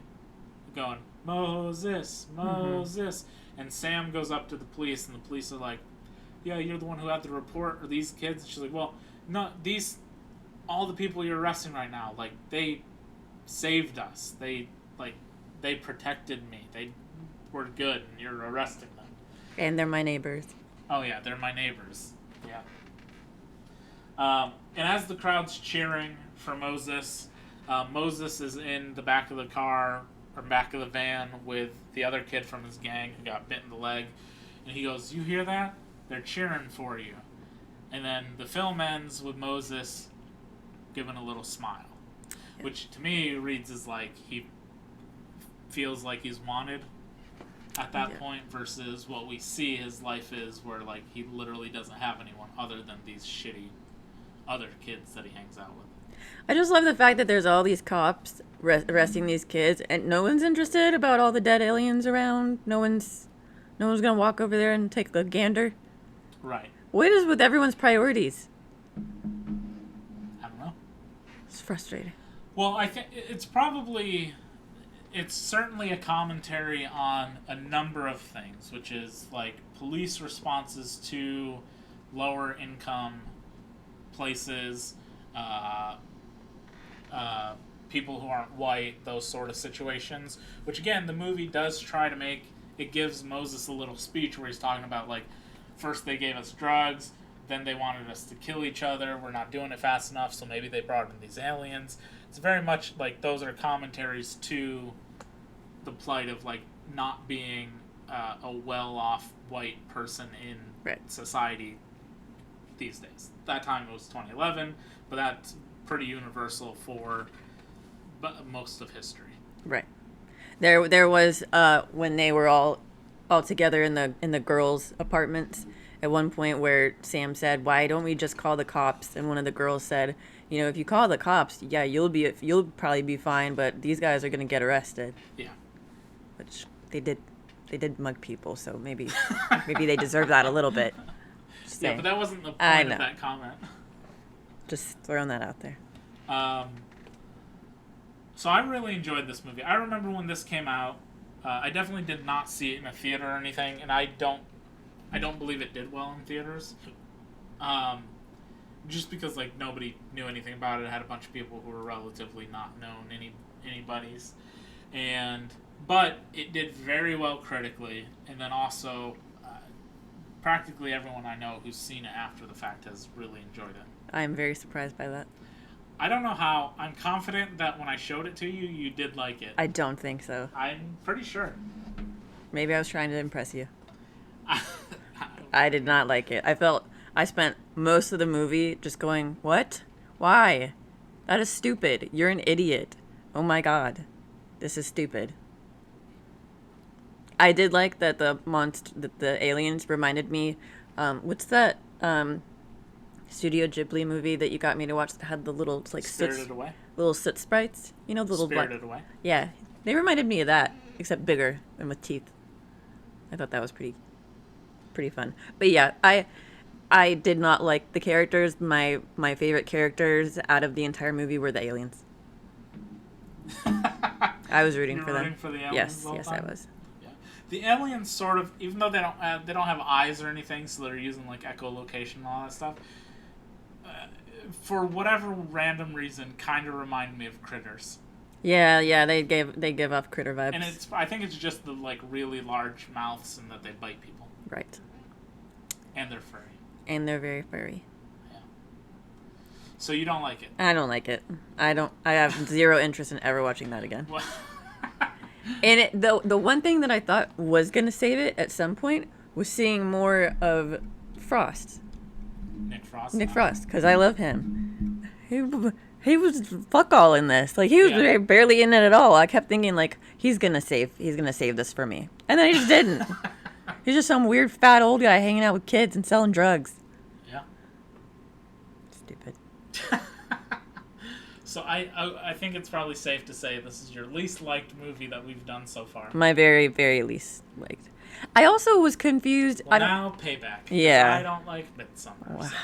going, Moses, Moses. Mm-hmm. And Sam goes up to the police, and the police are like, yeah, you're the one who had the report, or these kids? And she's like, well, no, all the people you're arresting right now, like, they saved us. They protected me. They were good, and you're arresting them. And they're my neighbors. Oh, yeah, they're my neighbors. Yeah. And as the crowd's cheering for Moses, Moses is in the back of the car, or back of the van, with the other kid from his gang who got bit in the leg. And he goes, you hear that? They're cheering for you. And then the film ends with Moses giving a little smile. Yeah. Which to me reads as like he feels like he's wanted at that point, versus what we see his life is, where like he literally doesn't have anyone other than these shitty other kids that he hangs out with. I just love the fact that there's all these cops arresting these kids, and no one's interested about all the dead aliens around. No one's gonna walk over there and take a gander. Right. What is with everyone's priorities? I don't know. It's frustrating. Well, I think it's certainly a commentary on a number of things, which is like police responses to lower income places, people who aren't white, those sort of situations. Which again, the movie does try to make, it gives Moses a little speech where he's talking about like, first they gave us drugs, then they wanted us to kill each other, we're not doing it fast enough, so maybe they brought in these aliens. It's very much like those are commentaries to the plight of like not being a well-off white person in society these days. That time it was 2011, but that's pretty universal for most of history. Right. There was when they were all together in the girls' apartments at one point where Sam said, "Why don't we just call the cops?" And one of the girls said, "You know, if you call the cops, yeah, you'll probably be fine, but these guys are gonna get arrested." Yeah. Which they did mug people, so maybe they deserve that a little bit. Yeah, but that wasn't the point of that comment. Just throwing that out there. So I really enjoyed this movie. I remember when this came out. I definitely did not see it in a theater or anything, and I don't believe it did well in theaters. Just because like nobody knew anything about it. It had a bunch of people who were relatively not known anybody's, but it did very well critically, and then also practically everyone I know who's seen it after the fact has really enjoyed it. I am very surprised by that. I don't know how. I'm confident that when I showed it to you, you did like it. I don't think so. I'm pretty sure. Maybe I was trying to impress you. I did not like it. I spent most of the movie just going, what? Why? That is stupid. You're an idiot. Oh my god. This is stupid. I did like that the aliens reminded me, what's that Studio Ghibli movie that you got me to watch that had the little Spirited Away. little soot sprites? You know, the little Spirited Away. Yeah, they reminded me of that, except bigger and with teeth. I thought that was pretty fun. But yeah, I did not like the characters. My favorite characters out of the entire movie were the aliens. I was rooting You were for them. rooting for the aliens Yes, the whole yes, I time? was. Yeah. The aliens sort of, even though they don't have eyes or anything, so they're using like echolocation and all that stuff. For whatever random reason, kind of remind me of critters. Yeah, they give off critter vibes. And I think it's just the like really large mouths and that they bite people. Right. And they're furry. And they're very furry. Yeah. So you don't like it. I don't like it. I have zero interest in ever watching that again. Well, And the one thing that I thought was gonna save it at some point was seeing more of Frost. Nick Frost, because I love him. He was fuck all in this. Like he was Yeah. barely in it at all. I kept thinking like he's gonna save this for me, and then he just didn't. He's just some weird fat old guy hanging out with kids and selling drugs. Yeah. Stupid. So I think it's probably safe to say this is your least liked movie that we've done so far. My very, very least liked. I also was confused. Well, now Payback. Yeah. I don't like Midsommar. Wow. So.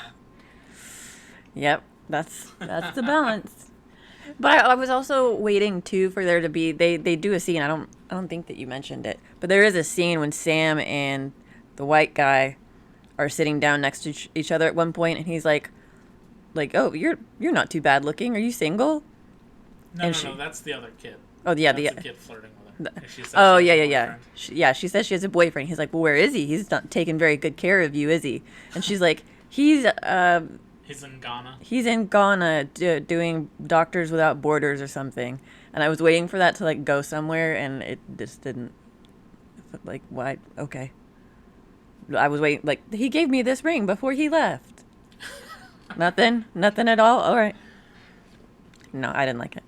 Yep, that's the balance. But I was also waiting too for there to be they do a scene. I don't think that you mentioned it, but there is a scene when Sam and the white guy are sitting down next to each other at one point, and he's like, oh, you're not too bad looking. Are you single? No, And no, that's the other kid. Oh yeah, That's the kid flirting with her. And she says Oh she yeah, has yeah, a yeah. boyfriend. She says she has a boyfriend. He's like, well, where is he? He's not taking very good care of you, is he? And she's like, he's He's in Ghana. He's in Ghana doing Doctors Without Borders or something. And I was waiting for that to like go somewhere, and it just didn't. Like, why? Okay. I was waiting. Like, he gave me this ring before he left. Nothing at all. All right. No, I didn't like it.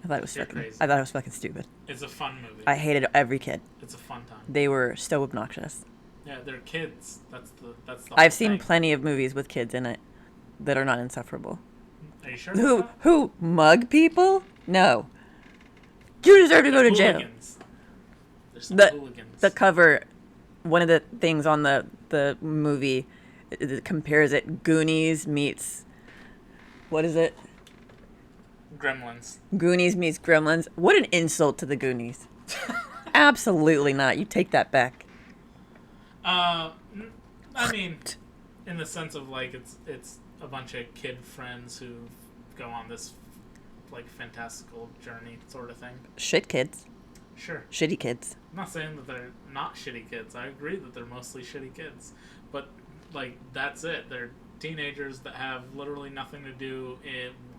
I thought it was fucking stupid. It's a fun movie. I hated every kid. It's a fun time. They were so obnoxious. Yeah, they're kids. That's the. I've seen thing. plenty of movies with kids in it that are not insufferable. Are you sure? about that? Who mug people? No. You deserve to go to jail. Hooligans. There's some The hooligans. the cover, one of the things on the movie, it compares it. Goonies meets, what is it? Gremlins. Goonies meets Gremlins. What an insult to the Goonies. Absolutely not. You take that back. I mean, in the sense of like it's a bunch of kid friends who go on this like fantastical journey sort of thing. Shit kids. Sure. Shitty kids. I'm not saying that they're not shitty kids. I agree that they're mostly shitty kids. But, like, that's it. They're teenagers that have literally nothing to do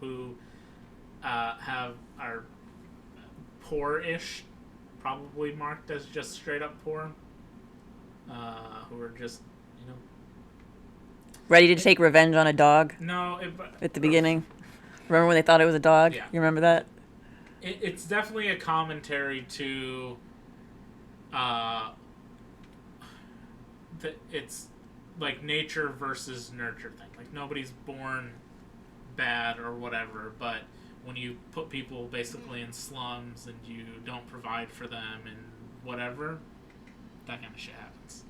who are poor-ish, probably marked as just straight-up poor, who are just, you know... Ready to take revenge on a dog No, at the beginning. Remember when they thought it was a dog? Yeah. You remember that? It's definitely a commentary to it's like nature versus nurture thing. Like nobody's born bad or whatever, but when you put people basically in slums and you don't provide for them and whatever, that kind of shit happens.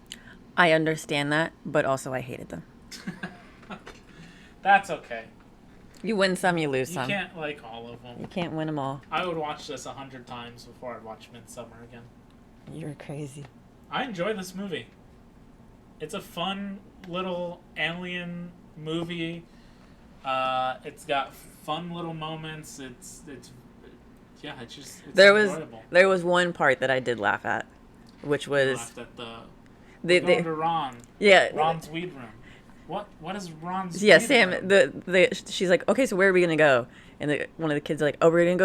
I understand that, but also I hated them. That's okay. You win some, you lose You some. can't like all of You them. can't win them all. I would watch this 100 times before I'd watch Midsommar again. You're crazy. I enjoy this movie. It's a fun little alien movie. It's got fun little moments. It's There enjoyable. was one part that I did laugh at, which I was laughed at they going to Ron. yeah Ron's weed room. What is Ron's? Yeah, weed Sam. room? She's like, okay, so where are we gonna go? And one of the kids are like, oh, we're gonna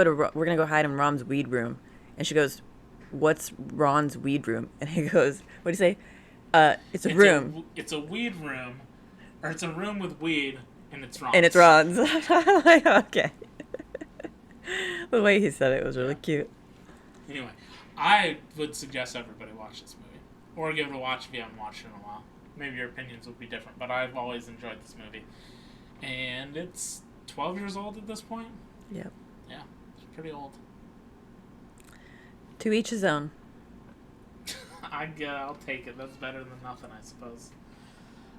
go hide in Rom's weed room. And she goes, what's Ron's weed room? And he goes, what do you say? It's a room. It's a weed room, or it's a room with weed, and it's Ron's. And it's Ron's. I'm like, okay. The way he said it was really cute. Anyway, I would suggest everybody watch this movie, or give it a watch if you haven't watched it in a while. Maybe your opinions would be different, but I've always enjoyed this movie, and it's 12 years old at this point. Yep. Yeah, it's pretty old. To each his own. I'll take it. That's better than nothing, I suppose.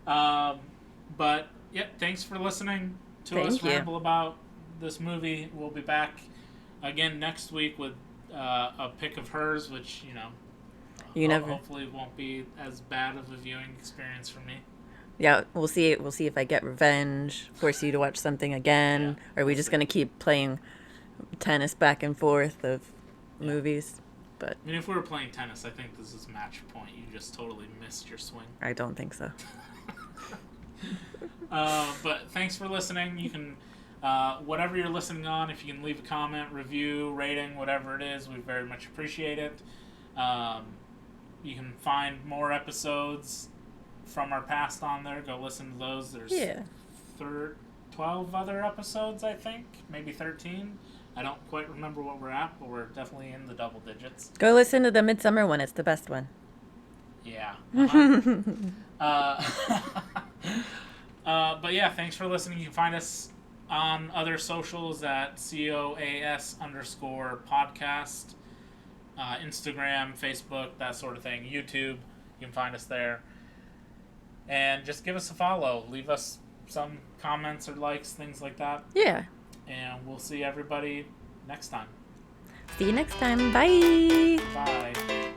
But yeah, thanks for listening to us ramble about this movie. We'll be back again next week with a pick of hers, which hopefully won't be as bad of a viewing experience for me. Yeah, we'll see. We'll see if I get revenge, force you to watch something again, or are we just gonna keep playing tennis back and forth of movies? But I mean, if we were playing tennis, I think this is match point. You just totally missed your swing. I don't think so. But thanks for listening. You can, whatever you're listening on, if you can leave a comment, review, rating, whatever it is, we very much appreciate it. You can find more episodes from our past on there. Go listen to those. There's 12 other episodes, I think. Maybe 13. I don't quite remember what we're at, but we're definitely in the double digits. Go listen to the Midsummer one. It's the best one. Yeah. But yeah, thanks for listening. You can find us on other socials at COAS_podcast. Instagram, Facebook, that sort of thing. YouTube, you can find us there. And just give us a follow. Leave us some comments or likes, things like that. Yeah. And we'll see everybody next time. See you next time. Bye. Bye.